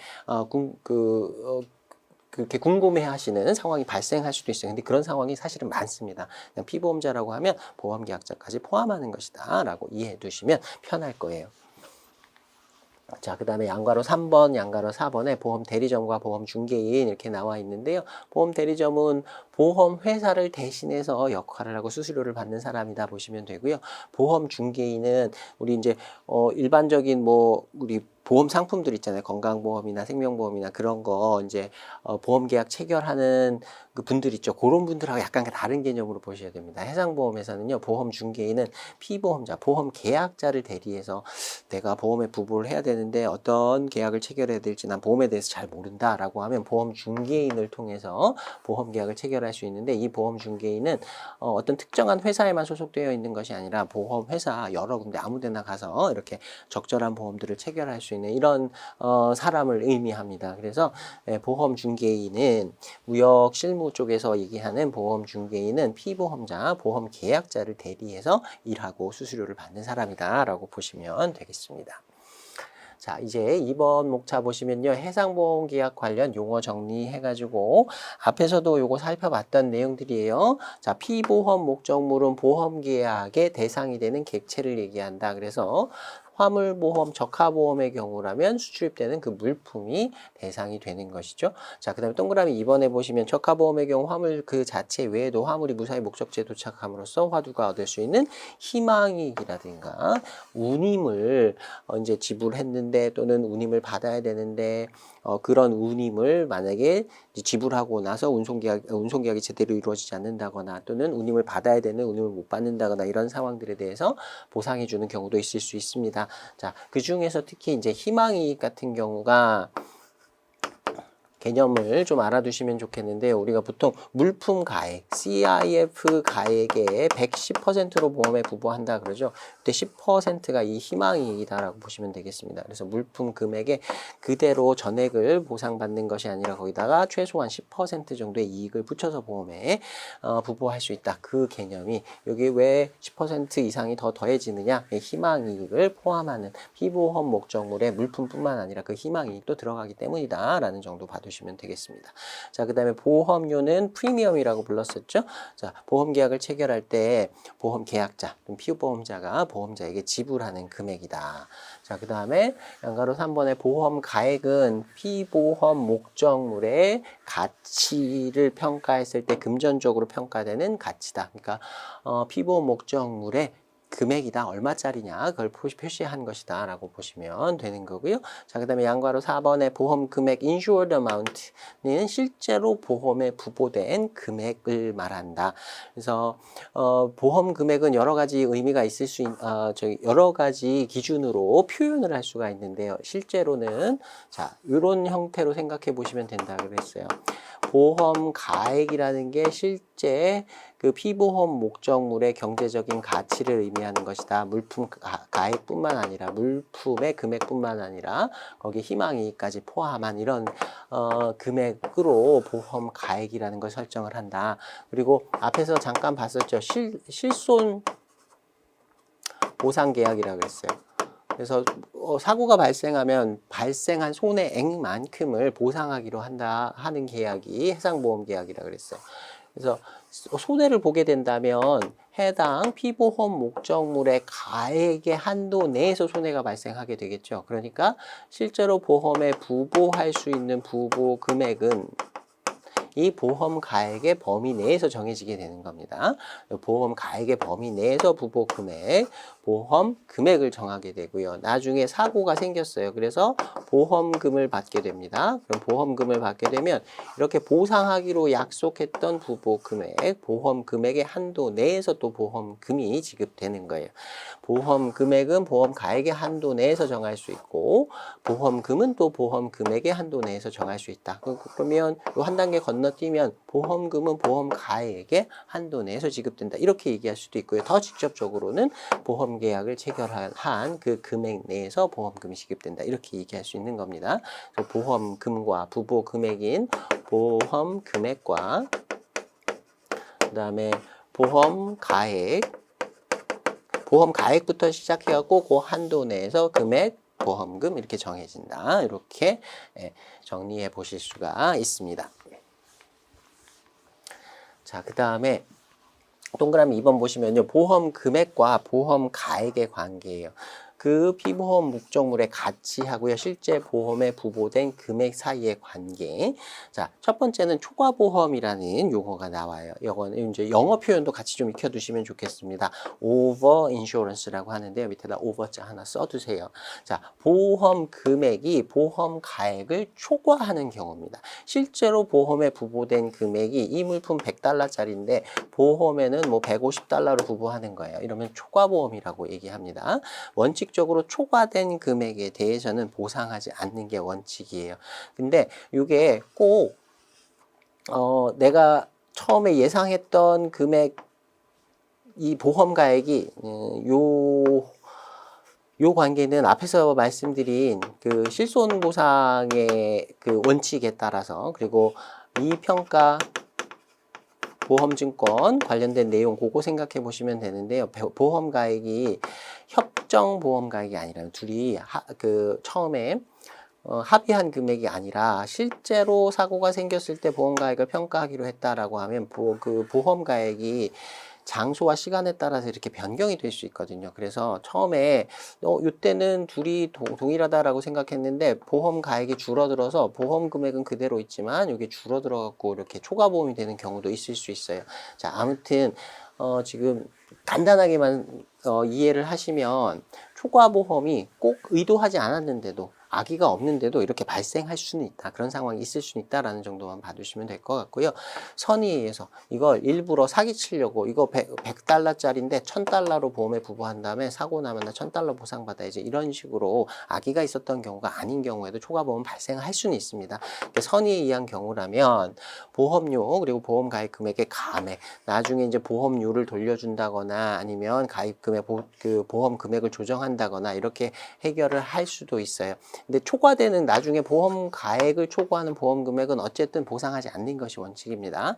그렇게 궁금해하시는 상황이 발생할 수도 있어요. 근데 그런 상황이 사실은 많습니다. 그냥 피보험자라고 하면 보험계약자까지 포함하는 것이다 라고 이해해 두시면 편할 거예요. 자, 그 다음에 양가로 3번, 양가로 4번에 보험 대리점과 보험 중개인 이렇게 나와 있는데요. 보험 대리점은 보험 회사를 대신해서 역할을 하고 수수료를 받는 사람이다 보시면 되고요. 보험 중개인은 우리 이제 일반적인 우리 보험 상품들 있잖아요. 건강보험이나 생명보험이나 그런 거 이제 보험 계약 체결하는 그 분들 있죠. 그런 분들하고 약간 다른 개념으로 보셔야 됩니다. 해상보험에서는요. 보험 중개인은 피보험자, 보험 계약자를 대리해서 내가 보험에 부보를 해야 되는데 어떤 계약을 체결해야 될지 난 보험에 대해서 잘 모른다라고 하면 보험 중개인을 통해서 보험 계약을 체결할 수 있는데 이 보험 중개인은 어떤 특정한 회사에만 소속되어 있는 것이 아니라 보험 회사 여러 군데 아무데나 가서 이렇게 적절한 보험들을 체결할 수 있는 이런 사람을 의미합니다. 그래서 보험 중개인은 무역 실무 쪽에서 얘기하는 보험 중개인은 피보험자, 보험 계약자를 대리해서 일하고 수수료를 받는 사람이다라고 보시면 되겠습니다. 자, 이제 2번 목차 보시면요. 해상보험 계약 관련 용어 정리해가지고 앞에서도 요거 살펴봤던 내용들이에요. 자, 피보험 목적물은 보험 계약의 대상이 되는 객체를 얘기한다. 그래서 화물보험, 적하보험의 경우라면 수출입되는 그 물품이 대상이 되는 것이죠. 자, 그 다음에 동그라미 2번에 보시면 적하보험의 경우 화물 그 자체 외에도 화물이 무사히 목적지에 도착함으로써 화두가 얻을 수 있는 희망이익이라든가 운임을 이제 지불했는데 또는 운임을 받아야 되는데 그런 운임을 만약에 지불하고 나서 운송계약이 제대로 이루어지지 않는다거나 또는 운임을 받아야 되는 운임을 못 받는다거나 이런 상황들에 대해서 보상해 주는 경우도 있을 수 있습니다. 자, 그 중에서 특히 이제 희망이익 같은 경우가 개념을 좀 알아두시면 좋겠는데요. 우리가 보통 물품 가액, CIF 가액의 110%로 보험에 부보한다 그러죠. 그때 10%가 이 희망이익이다라고 보시면 되겠습니다. 그래서 물품 금액에 그대로 전액을 보상받는 것이 아니라 거기다가 최소한 10% 정도의 이익을 붙여서 보험에 부보할 수 있다. 그 개념이 여기 왜 10% 이상이 더 더해지느냐? 희망이익을 포함하는 피보험 목적물의 물품뿐만 아니라 그 희망이익도 들어가기 때문이다 라는 정도 봐두시면 되겠습니다. 자, 그 다음에 보험료는 프리미엄이라고 불렀었죠. 자, 보험 계약을 체결할 때 보험 계약자, 피보험자가 보험자에게 지불하는 금액이다. 자, 그 다음에 양가로 3번의 보험 가액은 피보험 목적물의 가치를 평가했을 때 금전적으로 평가되는 가치다. 그러니까 피보험 목적물의 금액이다. 얼마짜리냐 그걸 표시한 것이다 라고 보시면 되는 거고요. 자, 그 다음에 양가로 4번의 보험 금액 insured amount는 실제로 보험에 부보된 금액을 말한다. 그래서 보험 금액은 여러 가지 의미가 있을 수 여러 가지 기준으로 표현을 할 수가 있는데요. 실제로는 자, 이런 형태로 생각해 보시면 된다 그랬어요. 보험 가액이라는 게 실제 그 피보험 목적물의 경제적인 가치를 의미하는 것이다. 물품 가액뿐만 아니라 물품의 금액뿐만 아니라 거기 희망이익까지 포함한 이런 금액으로 보험 가액이라는 걸 설정을 한다. 그리고 앞에서 잠깐 봤었죠. 실손 보상 계약이라고 했어요. 그래서 사고가 발생하면 발생한 손해액만큼을 보상하기로 하는 계약이 해상보험 계약이라고 그랬어요. 그래서 손해를 보게 된다면 해당 피보험 목적물의 가액의 한도 내에서 손해가 발생하게 되겠죠. 그러니까 실제로 보험에 부보할 수 있는 부보 금액은 이 보험 가액의 범위 내에서 정해지게 되는 겁니다. 보험 가액의 범위 내에서 부보 금액, 보험 금액을 정하게 되고요. 나중에 사고가 생겼어요. 그래서 보험금을 받게 됩니다. 그럼 보험금을 받게 되면 이렇게 보상하기로 약속했던 부보 금액, 보험 금액의 한도 내에서 또 보험금이 지급되는 거예요. 보험 금액은 보험 가액의 한도 내에서 정할 수 있고 보험금은 또 보험 금액의 한도 내에서 정할 수 있다. 그러면 한 단계 건너뛰면 보험금은 보험 가액의 한도 내에서 지급된다. 이렇게 얘기할 수도 있고요. 더 직접적으로는 보험 계약을 체결한 그 금액 내에서 보험금이 지급된다. 이렇게 얘기할 수 있는 겁니다. 그래서 보험금과 부보 금액인 보험 금액과 그다음에 보험 가액부터 시작해갖고 그 한도 내에서 금액, 보험금 이렇게 정해진다. 이렇게 정리해 보실 수가 있습니다. 자, 그 다음에 동그라미 2번 보시면요. 보험 금액과 보험 가액의 관계예요. 그 피보험 목적물의 가치하고요. 실제 보험에 부보된 금액 사이의 관계. 자, 첫 번째는 초과보험이라는 용어가 나와요. 이거는 이제 영어 표현도 같이 좀 익혀두시면 좋겠습니다. over insurance라고 하는데요. 밑에다 over자 하나 써두세요. 자, 보험 금액이 보험 가액을 초과하는 경우입니다. 실제로 보험에 부보된 금액이 이 물품 $100짜리인데 보험에는 뭐 $150로 부보하는 거예요. 이러면 초과보험이라고 얘기합니다. 원칙적으로 초과된 금액에 대해서는 보상하지 않는 게 원칙이에요. 근데 이게 꼭 내가 처음에 예상했던 금액 이 보험 가액이 요 관계는 앞에서 말씀드린 그 실손 보상의 그 원칙에 따라서 그리고 미평가 보험증권 관련된 내용 그거 생각해 보시면 되는데요. 보험 가액이 협정 보험 가액이 아니라 둘이 처음에 합의한 금액이 아니라 실제로 사고가 생겼을 때 보험 가액을 평가하기로 했다라고 하면 그 보험 가액이 장소와 시간에 따라서 이렇게 변경이 될 수 있거든요. 그래서 처음에 이때는 둘이 동일하다라고 생각했는데 보험 가액이 줄어들어서 보험 금액은 그대로 있지만 이게 줄어들어 갖고 이렇게 초과보험이 되는 경우도 있을 수 있어요. 자, 아무튼 지금 간단하게만 이해를 하시면 초과보험이 꼭 의도하지 않았는데도 악의가 없는데도 이렇게 발생할 수는 있다. 그런 상황이 있을 수는 있다라는 정도만 봐두시면 될 것 같고요. 선의에 의해서 이걸 일부러 사기치려고 이거 $100짜리인데 $1000로 보험에 부보한 다음에 사고 나면 나 $1000 보상받아야지 이런 식으로 악의가 있었던 경우가 아닌 경우에도 초과보험 발생할 수는 있습니다. 선의에 의한 경우라면 보험료 그리고 보험 가입 금액의 감액 나중에 이제 보험료를 돌려준다거나 아니면 가입 금액 그 보험 금액을 조정한다거나 이렇게 해결을 할 수도 있어요. 근데 초과되는 나중에 보험 가액을 초과하는 보험 금액은 어쨌든 보상하지 않는 것이 원칙입니다.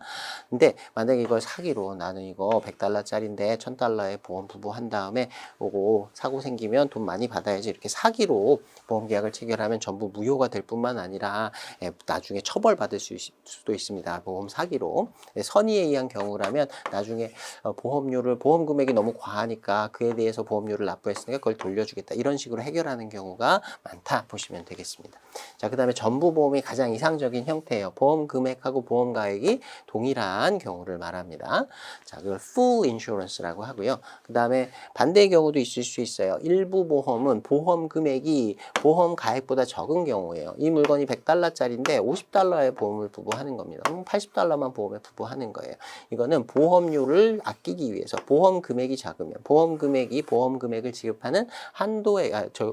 근데 만약에 이걸 사기로 나는 이거 $100짜리인데 $1000에 보험 부보한 다음에 오고 사고 생기면 돈 많이 받아야지 이렇게 사기로 보험 계약을 체결하면 전부 무효가 될 뿐만 아니라 나중에 처벌받을 수도 있습니다. 보험 사기로. 선의에 의한 경우라면 나중에 보험 금액이 너무 과하니까 그에 대해서 보험료를 납부했으니까 그걸 돌려주겠다. 이런 식으로 해결하는 경우가 많다 보시면 되겠습니다. 자, 그 다음에 전부보험이 가장 이상적인 형태예요. 보험 금액하고 보험 가액이 동일한 경우를 말합니다. 자, 그걸 full insurance라고 하고요. 그 다음에 반대의 경우도 있을 수 있어요. 일부 보험은 보험 금액이 보험 가액보다 적은 경우예요. 이 물건이 $100짜리인데 $50의 보험을 부보하는 겁니다. $80만 보험에 부보하는 거예요. 이거는 보험료를 아끼기 위해서 보험 금액이 작으면 보험 금액을 지급하는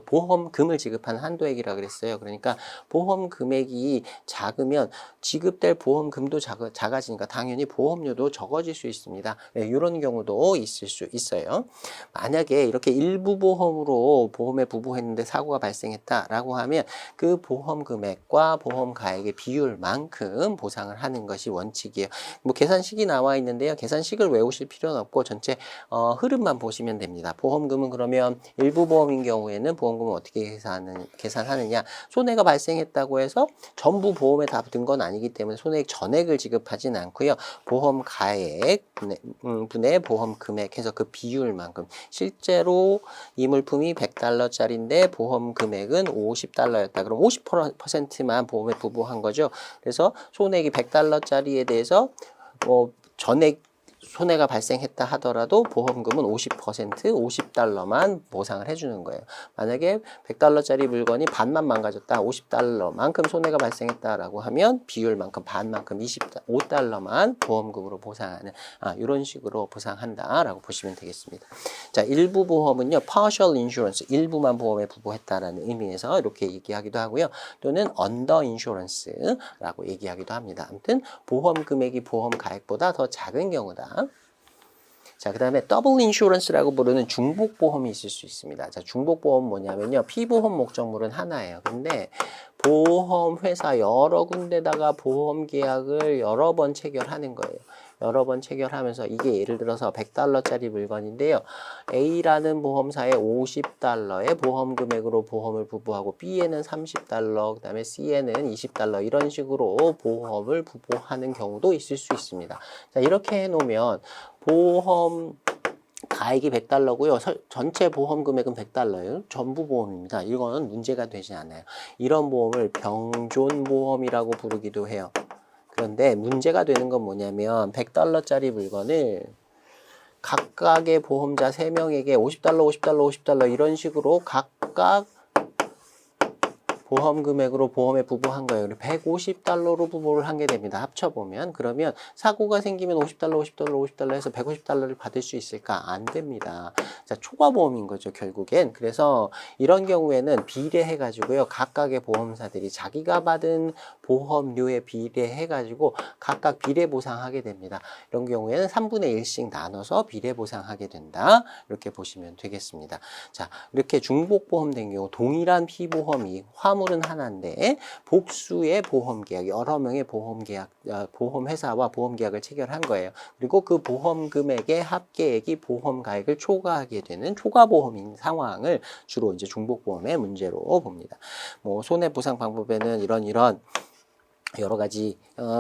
보험금을 지급하는 한도에 소액이라 그랬어요. 그러니까 보험 금액이 작으면 지급될 보험금도 작아지니까 당연히 보험료도 적어질 수 있습니다. 네, 이런 경우도 있을 수 있어요. 만약에 이렇게 일부 보험으로 보험에 부부했는데 사고가 발생했다라고 하면 그 보험 금액과 보험 가액의 비율만큼 보상을 하는 것이 원칙이에요. 뭐 계산식이 나와 있는데요. 계산식을 외우실 필요는 없고 전체 흐름만 보시면 됩니다. 보험금은 그러면 일부 보험인 경우에는 보험금을 어떻게 계산하느냐. 손해가 발생했다고 해서 전부 보험에 다 든 건 아니기 때문에 손해액 전액을 지급하진 않고요. 보험 가액 분의 보험 금액 해서 그 비율만큼 실제로 이 물품이 $100짜리인데 보험 금액은 $50였다. 그럼 50%만 보험에 부부한 거죠. 그래서 손해액이 $100짜리에 대해서 전액 손해가 발생했다 하더라도 보험금은 50%, $50만 보상을 해주는 거예요. 만약에 $100짜리 물건이 반만 망가졌다, $50만큼 손해가 발생했다라고 하면 비율만큼 반만큼 $25만 보험금으로 보상하는 이런 식으로 보상한다라고 보시면 되겠습니다. 자, 일부 보험은요, partial insurance, 일부만 보험에 부부했다라는 의미에서 이렇게 얘기하기도 하고요. 또는 under insurance라고 얘기하기도 합니다. 아무튼 보험 금액이 보험 가액보다 더 작은 경우다. 자, 그 다음에 더블 인슈런스라고 부르는 중복보험이 있을 수 있습니다. 자, 중복보험 뭐냐면요. 피보험 목적물은 하나예요. 근데 보험회사 여러 군데다가 보험 계약을 여러 번 체결하는 거예요. 여러 번 체결하면서 이게 예를 들어서 $100짜리 물건인데요. A라는 보험사에 $50의 보험 금액으로 보험을 부부하고 B에는 $30, 그 다음에 C에는 $20 이런 식으로 보험을 부부하는 경우도 있을 수 있습니다. 자, 이렇게 해놓으면 보험 가액이 $100고요. 전체 보험 금액은 $100예요. 전부 보험입니다. 이거는 문제가 되지 않아요. 이런 보험을 병존보험이라고 부르기도 해요. 그런데 문제가 되는 건 뭐냐면 $100짜리 물건을 각각의 보험자 3명에게 $50 이런 식으로 각각 보험 금액으로 보험에 부부한 거예요. $150로 부부를 하게 됩니다. 합쳐보면. 그러면 사고가 생기면 $50 해서 $150를 받을 수 있을까? 안 됩니다. 자, 초과보험인 거죠, 결국엔. 그래서 이런 경우에는 비례해가지고요. 각각의 보험사들이 자기가 받은 보험료에 비례해가지고 각각 비례보상하게 됩니다. 이런 경우에는 3분의 1씩 나눠서 비례보상하게 된다. 이렇게 보시면 되겠습니다. 자, 이렇게 중복보험 된 경우 동일한 피보험이 화물은 하나인데 복수의 보험계약, 여러 명의 보험회사와 보험계약을 체결한 거예요. 그리고 그 보험 금액의 합계액이 보험 가액을 초과하게 되는 초과보험인 상황을 주로 이제 중복보험의 문제로 봅니다. 뭐 손해보상 방법에는 이런 여러 가지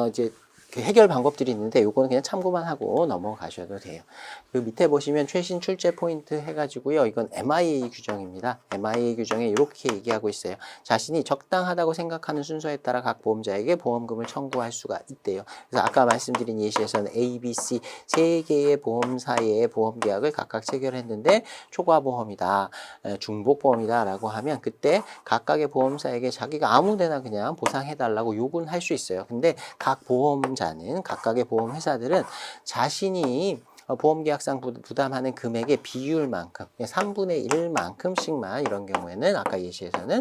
이제 그 해결 방법들이 있는데 요거는 그냥 참고만 하고 넘어가셔도 돼요. 그 밑에 보시면 최신 출제 포인트 해가지고요. 이건 MIA 규정입니다. MIA 규정에 이렇게 얘기하고 있어요. 자신이 적당하다고 생각하는 순서에 따라 각 보험자에게 보험금을 청구할 수가 있대요. 그래서 아까 말씀드린 예시에서는 A, B, C 세 개의 보험사의 보험 계약을 각각 체결했는데 초과보험이다, 중복보험이다 라고 하면 그때 각각의 보험사에게 자기가 아무데나 그냥 보상해달라고 요구는 할 수 있어요. 근데 각 보험자는 각각의 보험회사들은 자신이 보험계약상 부담하는 금액의 비율만큼 3분의 1만큼씩만 이런 경우에는 아까 예시에서는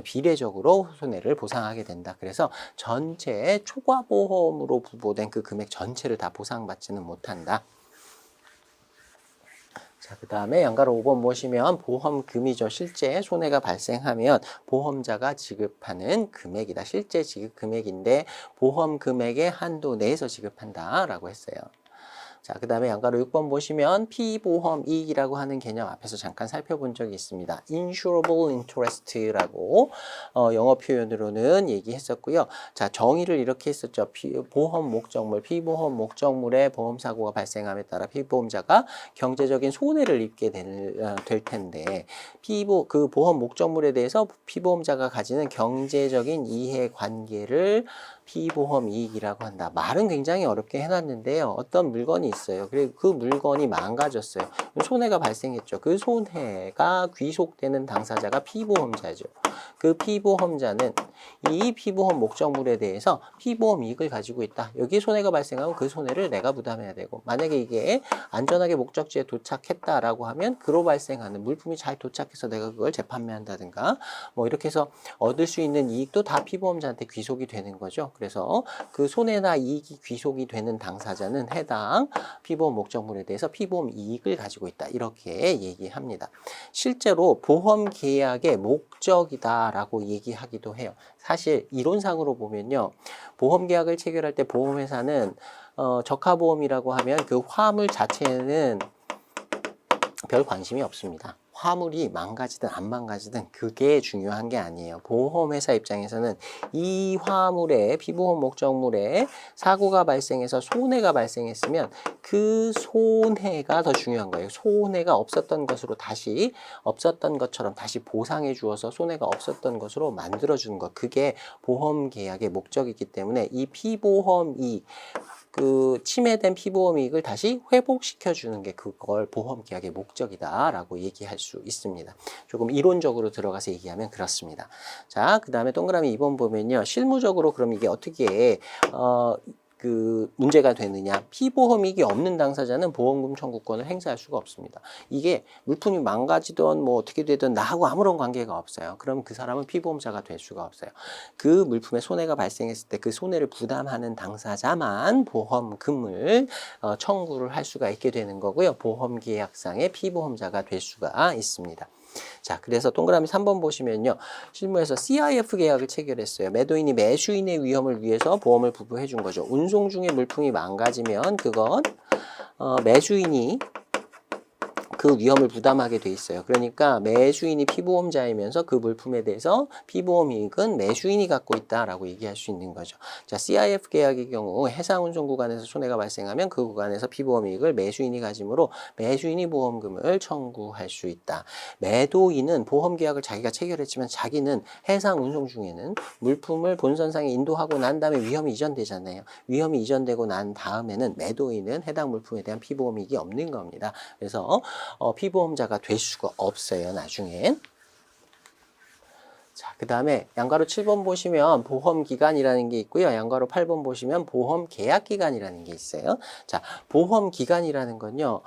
비례적으로 손해를 보상하게 된다. 그래서 전체 초과보험으로 부보된 그 금액 전체를 다 보상받지는 못한다. 자, 그 다음에 양가로 5번 보시면 보험금이죠. 실제 손해가 발생하면 보험자가 지급하는 금액이다. 실제 지급 금액인데 보험 금액의 한도 내에서 지급한다라고 했어요. 자, 그 다음에 양가로 6번 보시면 피보험 이익이라고 하는 개념 앞에서 잠깐 살펴본 적이 있습니다. insurable interest라고 영어 표현으로는 얘기했었고요. 자, 정의를 이렇게 했었죠. 보험 목적물, 피보험 목적물의 보험사고가 발생함에 따라 피보험자가 경제적인 손해를 입게 될 텐데 그 보험 목적물에 대해서 피보험자가 가지는 경제적인 이해관계를 피보험 이익이라고 한다. 말은 굉장히 어렵게 해놨는데요. 어떤 물건이 있어요. 그리고 그 물건이 망가졌어요. 손해가 발생했죠. 그 손해가 귀속되는 당사자가 피보험자죠. 그 피보험자는 이 피보험 목적물에 대해서 피보험 이익을 가지고 있다. 여기 손해가 발생하면 그 손해를 내가 부담해야 되고, 만약에 이게 안전하게 목적지에 도착했다라고 하면 그로 발생하는 물품이 잘 도착해서 내가 그걸 재판매한다든가 뭐 이렇게 해서 얻을 수 있는 이익도 다 피보험자한테 귀속이 되는 거죠. 그래서 그 손해나 이익이 귀속이 되는 당사자는 해당 피보험 목적물에 대해서 피보험 이익을 가지고 있다. 이렇게 얘기합니다. 실제로 보험 계약의 목적이다라고 얘기하기도 해요. 사실 이론상으로 보면요, 보험 계약을 체결할 때 보험회사는 적하보험이라고 하면 그 화물 자체는 별 관심이 없습니다. 화물이 망가지든 안 망가지든 그게 중요한 게 아니에요. 보험회사 입장에서는 이 화물에, 피보험 목적물에 사고가 발생해서 손해가 발생했으면 그 손해가 더 중요한 거예요. 손해가 없었던 것처럼 다시 보상해 주어서 손해가 없었던 것으로 만들어 주는 것. 그게 보험 계약의 목적이기 때문에 이 피보험 이익, 그 침해된 피보험 이익을 다시 회복시켜 주는 게 그걸 보험 계약의 목적이다라고 얘기할 수 있습니다. 조금 이론적으로 들어가서 얘기하면 그렇습니다. 자, 그 다음에 동그라미 2번 보면요, 실무적으로 그럼 이게 어떻게 그 문제가 되느냐. 피보험 이익이 없는 당사자는 보험금 청구권을 행사할 수가 없습니다. 이게 물품이 망가지든 뭐 어떻게 되든 나하고 아무런 관계가 없어요. 그럼 그 사람은 피보험자가 될 수가 없어요. 그 물품에 손해가 발생했을 때 그 손해를 부담하는 당사자만 보험금을 청구를 할 수가 있게 되는 거고요. 보험계약상의 피보험자가 될 수가 있습니다. 자, 그래서 동그라미 3번 보시면요, 실무에서 CIF 계약을 체결했어요. 매도인이 매수인의 위험을 위해서 보험을 부부해 준 거죠. 운송 중에 물품이 망가지면 그건 매수인이 그 위험을 부담하게 돼 있어요. 그러니까 매수인이 피보험자이면서 그 물품에 대해서 피보험 이익은 매수인이 갖고 있다라고 얘기할 수 있는 거죠. 자, CIF 계약의 경우 해상 운송 구간에서 손해가 발생하면 그 구간에서 피보험 이익을 매수인이 가지므로 매수인이 보험금을 청구할 수 있다. 매도인은 보험 계약을 자기가 체결했지만 자기는 해상 운송 중에는 물품을 본선상에 인도하고 난 다음에 위험이 이전되잖아요. 위험이 이전되고 난 다음에는 매도인은 해당 물품에 대한 피보험 이익이 없는 겁니다. 그래서 피보험자가 될 수가 없어요, 나중엔. 자, 그 다음에 양가로 7번 보시면 보험기간이라는 게 있고요. 양가로 8번 보시면 보험계약기간이라는 게 있어요. 자, 보험기간이라는 건요,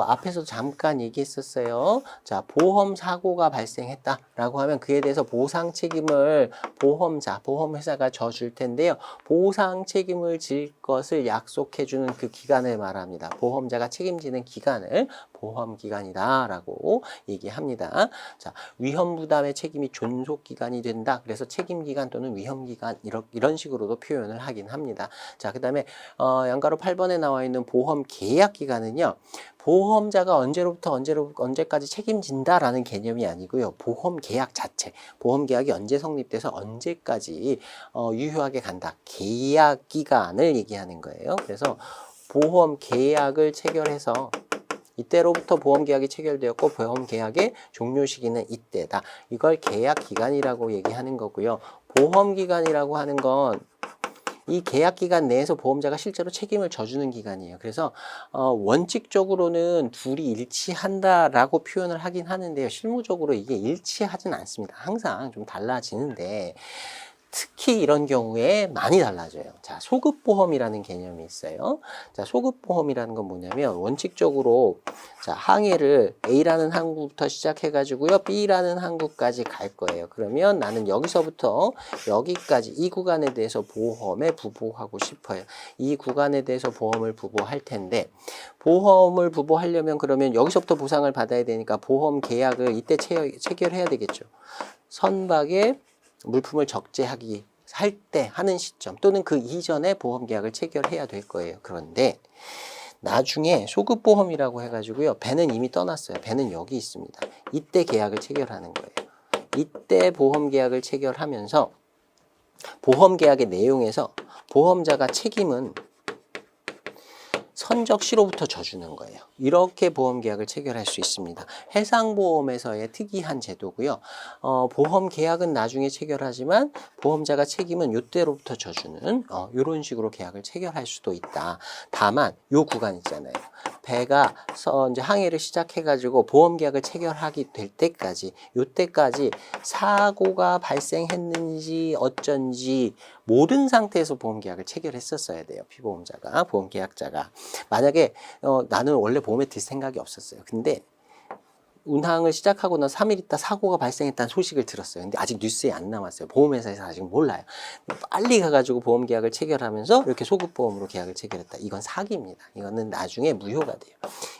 앞에서 잠깐 얘기했었어요. 자, 보험 사고가 발생했다라고 하면 그에 대해서 보상 책임을 보험회사가 져줄 텐데요. 보상 책임을 질 것을 약속해주는 그 기간을 말합니다. 보험자가 책임지는 기간을 보험기간이다라고 얘기합니다. 자, 위험부담의 책임이 존속기간이 된다. 그래서 책임기간 또는 위험기간 이런 식으로도 표현을 하긴 합니다. 자, 그 다음에 양가로 8번에 나와 있는 보험계약기간은요, 보험자가 언제로부터 언제까지 책임진다라는 개념이 아니고요. 보험계약 자체, 보험계약이 언제 성립돼서 언제까지 유효하게 간다. 계약기간을 얘기하는 거예요. 그래서 보험계약을 체결해서 이때로부터 보험계약이 체결되었고 보험계약의 종료 시기는 이때다. 이걸 계약기간이라고 얘기하는 거고요. 보험기간이라고 하는 건 이 계약기간 내에서 보험자가 실제로 책임을 져주는 기간이에요. 그래서 원칙적으로는 둘이 일치한다라고 표현을 하긴 하는데요. 실무적으로 이게 일치하진 않습니다. 항상 좀 달라지는데 특히 이런 경우에 많이 달라져요. 자, 소급보험이라는 개념이 있어요. 자, 소급보험이라는 건 뭐냐면 원칙적으로 자, 항해를 A라는 항구부터 시작해가지고요, B라는 항구까지 갈 거예요. 그러면 나는 여기서부터 여기까지 이 구간에 대해서 보험에 부보하고 싶어요. 이 구간에 대해서 보험을 부보할 텐데 보험을 부보하려면 그러면 여기서부터 보상을 받아야 되니까 보험 계약을 이때 체결해야 되겠죠. 선박에 물품을 적재하기 할 때 하는 시점 또는 그 이전에 보험계약을 체결해야 될 거예요. 그런데 나중에 소급보험이라고 해가지고요, 배는 이미 떠났어요. 배는 여기 있습니다. 이때 계약을 체결하는 거예요. 이때 보험계약을 체결하면서 보험계약의 내용에서 보험자가 책임은 선적 시로부터 져주는 거예요. 이렇게 보험계약을 체결할 수 있습니다. 해상보험에서의 특이한 제도고요. 보험 계약은 나중에 체결하지만 보험자가 책임은 이때로부터 져주는 이런 식으로 계약을 체결할 수도 있다. 다만 요 구간 있잖아요. 배가 이제 항해를 시작해가지고 보험계약을 체결하게 될 때까지 요때까지 사고가 발생했는지 어쩐지 모든 상태에서 보험계약을 체결했었어야 돼요. 피보험자가, 보험계약자가. 만약에 나는 원래 보험에 들 생각이 없었어요. 근데 운항을 시작하고 나서 3일 있다 사고가 발생했다는 소식을 들었어요. 근데 아직 뉴스에 안 나왔어요. 보험회사에서 아직 몰라요. 빨리 가가지고 보험계약을 체결하면서 이렇게 소급보험으로 계약을 체결했다. 이건 사기입니다. 이거는 나중에 무효가 돼요.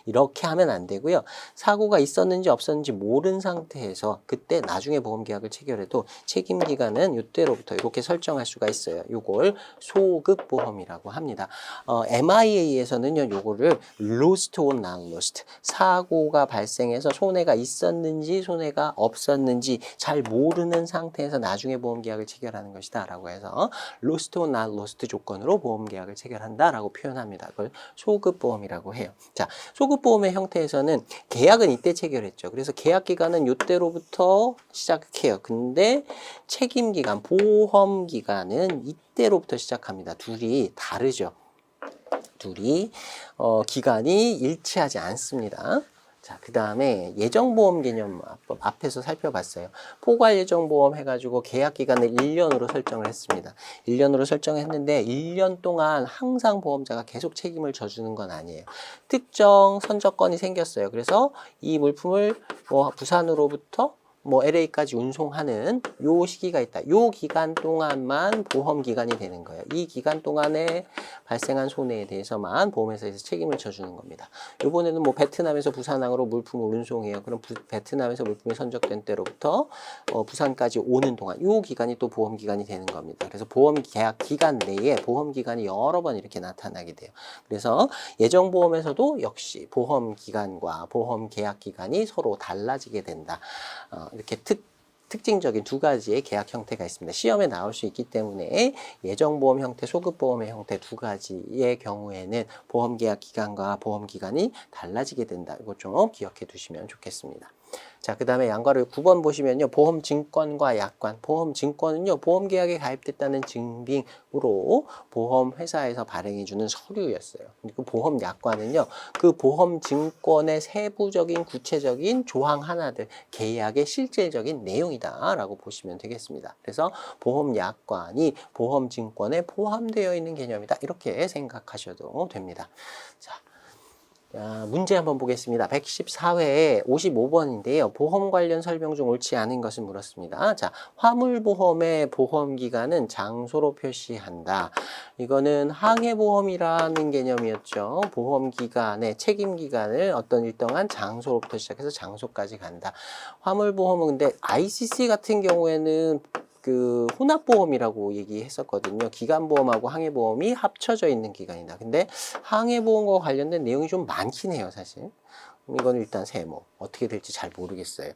이렇게 하면 안 되고요. 사고가 있었는지 없었는지 모른 상태에서 그때 나중에 보험계약을 체결해도 책임기간은 이때로부터 이렇게 설정할 수가 있어요. 이걸 소급보험이라고 합니다. MIA에서는요. 요거를 lost or not lost, 사고가 발생해서 손해가 있었는지 손해가 없었는지 잘 모르는 상태에서 나중에 보험계약을 체결하는 것이다 라고 해서 lost or not lost 조건으로 보험계약을 체결한다 라고 표현합니다. 그걸 소급보험이라고 해요. 자, 소급보험의 형태에서는 계약은 이때 체결했죠. 그래서 계약기간은 이때로부터 시작해요. 근데 책임기간, 보험기간은 이때로부터 시작합니다. 둘이 다르죠. 둘이 기간이 일치하지 않습니다. 자, 그 다음에 예정보험 개념 앞에서 살펴봤어요. 포괄예정보험 해가지고 계약기간을 1년으로 설정을 했습니다. 1년으로 설정했는데 1년 동안 항상 보험자가 계속 책임을 져주는 건 아니에요. 특정 선적건이 생겼어요. 그래서 이 물품을 부산으로부터 LA까지 운송하는 요 시기가 있다. 요 기간 동안만 보험 기간이 되는 거예요. 이 기간 동안에 발생한 손해에 대해서만 보험회사에서 책임을 져주는 겁니다. 요번에는 베트남에서 부산항으로 물품을 운송해요. 그럼 베트남에서 물품이 선적된 때로부터 부산까지 오는 동안 요 기간이 또 보험 기간이 되는 겁니다. 그래서 보험 계약 기간 내에 보험 기간이 여러 번 이렇게 나타나게 돼요. 그래서 예정보험에서도 역시 보험 기간과 보험 계약 기간이 서로 달라지게 된다. 이렇게 특징적인 두 가지의 계약 형태가 있습니다. 시험에 나올 수 있기 때문에 예정보험 형태, 소급보험의 형태 두 가지의 경우에는 보험계약 기간과 보험기간이 달라지게 된다. 이거 좀 기억해 두시면 좋겠습니다. 자, 그 다음에 양괄호 9번 보시면요. 보험증권과 약관. 보험증권은요. 보험계약에 가입됐다는 증빙으로 보험회사에서 발행해주는 서류였어요. 그리고 보험약관은요. 그 보험증권의 세부적인 구체적인 조항 하나들, 계약의 실질적인 내용이다 라고 보시면 되겠습니다. 그래서 보험약관이 보험증권에 포함되어 있는 개념이다. 이렇게 생각하셔도 됩니다. 자, 문제 한번 보겠습니다. 114회에 55번인데요. 보험 관련 설명 중 옳지 않은 것을 물었습니다. 자, 화물보험의 보험기간은 장소로 표시한다. 이거는 항해보험이라는 개념이었죠. 보험기간의 책임기간을 어떤 일정한 장소로부터 시작해서 장소까지 간다. 화물보험은 근데 ICC 같은 경우에는 혼합보험이라고 얘기했었거든요. 기간보험하고 항해보험이 합쳐져 있는 기간이다. 근데 항해보험과 관련된 내용이 좀 많긴 해요, 사실. 이건 일단 세모. 어떻게 될지 잘 모르겠어요.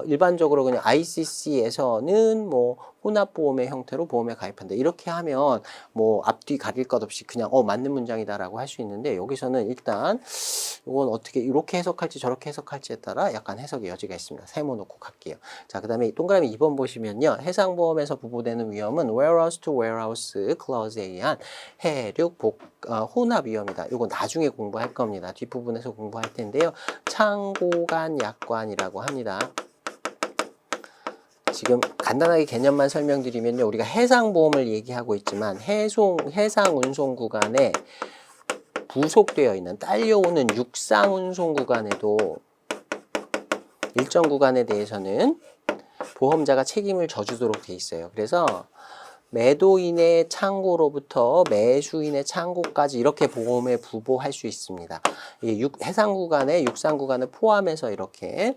일반적으로 그냥 ICC에서는 혼합보험의 형태로 보험에 가입한다. 이렇게 하면 앞뒤 가릴 것 없이 그냥 맞는 문장이다라고 할 수 있는데 여기서는 일단 이건 어떻게 이렇게 해석할지 저렇게 해석할지에 따라 약간 해석의 여지가 있습니다. 세모 놓고 갈게요. 자, 그 다음에 동그라미 2번 보시면요. 해상보험에서 부부되는 위험은 warehouse to warehouse clause에 의한 해륙 혼합 위험이다. 이거 나중에 공부할 겁니다. 뒷부분에서 공부할 텐데요. 창고간 약관이라고 합니다. 지금 간단하게 개념만 설명드리면요. 우리가 해상보험을 얘기하고 있지만 해상운송 구간에 부속되어 있는 딸려오는 육상운송 구간에도 일정 구간에 대해서는 보험자가 책임을 져주도록 돼 있어요. 그래서 매도인의 창고로부터 매수인의 창고까지 이렇게 보험에 부보할 수 있습니다. 해상 구간에 육상 구간을 포함해서 이렇게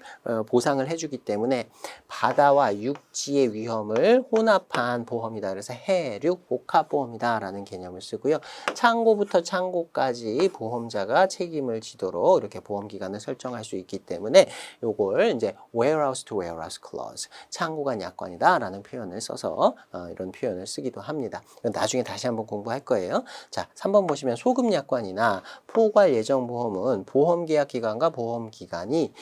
보상을 해주기 때문에 바다와 육지의 위험을 혼합한 보험이다. 그래서 해륙 복합보험이다라는 개념을 쓰고요. 창고부터 창고까지 보험자가 책임을 지도록 이렇게 보험 기간을 설정할 수 있기 때문에 요걸 이제 warehouse to warehouse clause, 창고간 약관이다라는 표현을 써서 이런 표현을 표현을 쓰기도 합니다. 나중에 다시 한번 공부할 거예요. 자, 3번 보시면 소급약관이나 포괄예정보험은 보험계약기간과 보험기간이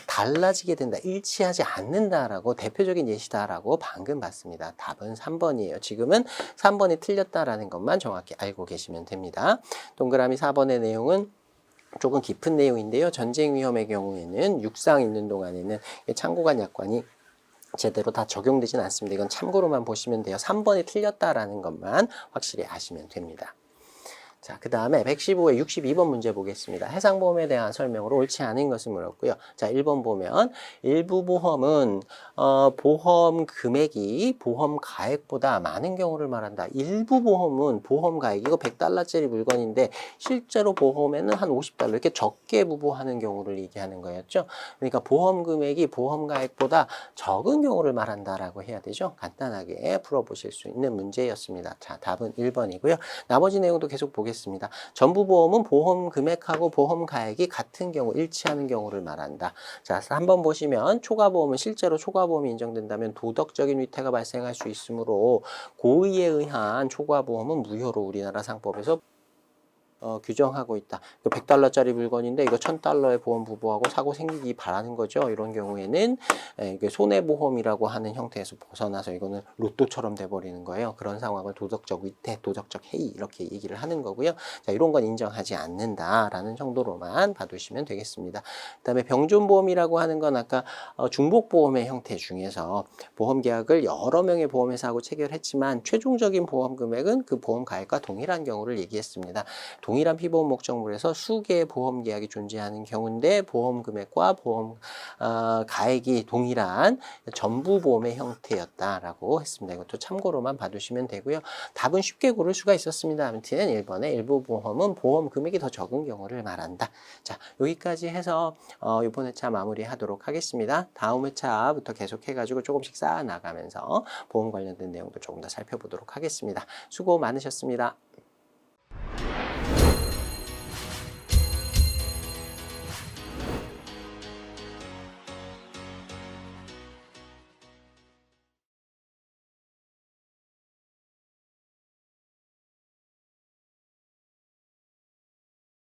달라지게 된다, 일치하지 않는다라고 대표적인 예시다라고 방금 봤습니다. 답은 3번이에요. 지금은 3번이 틀렸다라는 것만 정확히 알고 계시면 됩니다. 동그라미 4번의 내용은 조금 깊은 내용인데요. 전쟁 위험의 경우에는 육상 있는 동안에는 창고관 약관이 제대로 다 적용되진 않습니다. 이건 참고로만 보시면 돼요. 3번이 틀렸다라는 것만 확실히 아시면 됩니다. 자, 그 다음에 115에 62번 문제 보겠습니다. 해상보험에 대한 설명으로 옳지 않은 것을 물었고요. 자, 1번 보면 일부 보험은 보험 금액이 보험 가액보다 많은 경우를 말한다. 일부 보험은 보험 가액, 이거 100달러짜리 물건인데 실제로 보험에는 한 50달러 이렇게 적게 부부하는 경우를 얘기하는 거였죠. 그러니까 보험 금액이 보험 가액보다 적은 경우를 말한다라고 해야 되죠. 간단하게 풀어보실 수 있는 문제였습니다. 자, 답은 1번이고요. 나머지 내용도 계속 보겠습니다. 전부 보험은 보험 금액하고 보험 가액이 같은 경우, 일치하는 경우를 말한다. 자, 한번 보시면 초과보험은 실제로 초과보험이 인정된다면 도덕적인 위태가 발생할 수 있으므로 고의에 의한 초과보험은 무효로 우리나라 상법에서 규정하고 있다. 100달러짜리 물건인데 이거 1000달러의 보험 부부하고 사고 생기기 바라는 거죠. 이런 경우에는 이게 손해보험이라고 하는 형태에서 벗어나서 이거는 로또처럼 돼버리는 거예요. 그런 상황을 도덕적 위태, 도덕적 해이 이렇게 얘기를 하는 거고요. 자, 이런 건 인정하지 않는다라는 정도로만 봐두시면 되겠습니다. 그 다음에 병존보험이라고 하는 건 아까 중복보험의 형태 중에서 보험계약을 여러 명의 보험회사하고 체결했지만 최종적인 보험 금액은 그 보험 가액과 동일한 경우를 얘기했습니다. 동일한 피보험 목적물에서 수개의 보험 계약이 존재하는 경우인데 보험 금액과 보험 가액이 동일한 전부 보험의 형태였다라고 했습니다. 이것도 참고로만 봐두시면 되고요. 답은 쉽게 고를 수가 있었습니다. 아무튼 1번에 일부 보험은 보험 금액이 더 적은 경우를 말한다. 자, 여기까지 해서 이번 회차 마무리하도록 하겠습니다. 다음 회차부터 계속해가지고 조금씩 쌓아나가면서 보험 관련된 내용도 조금 더 살펴보도록 하겠습니다. 수고 많으셨습니다.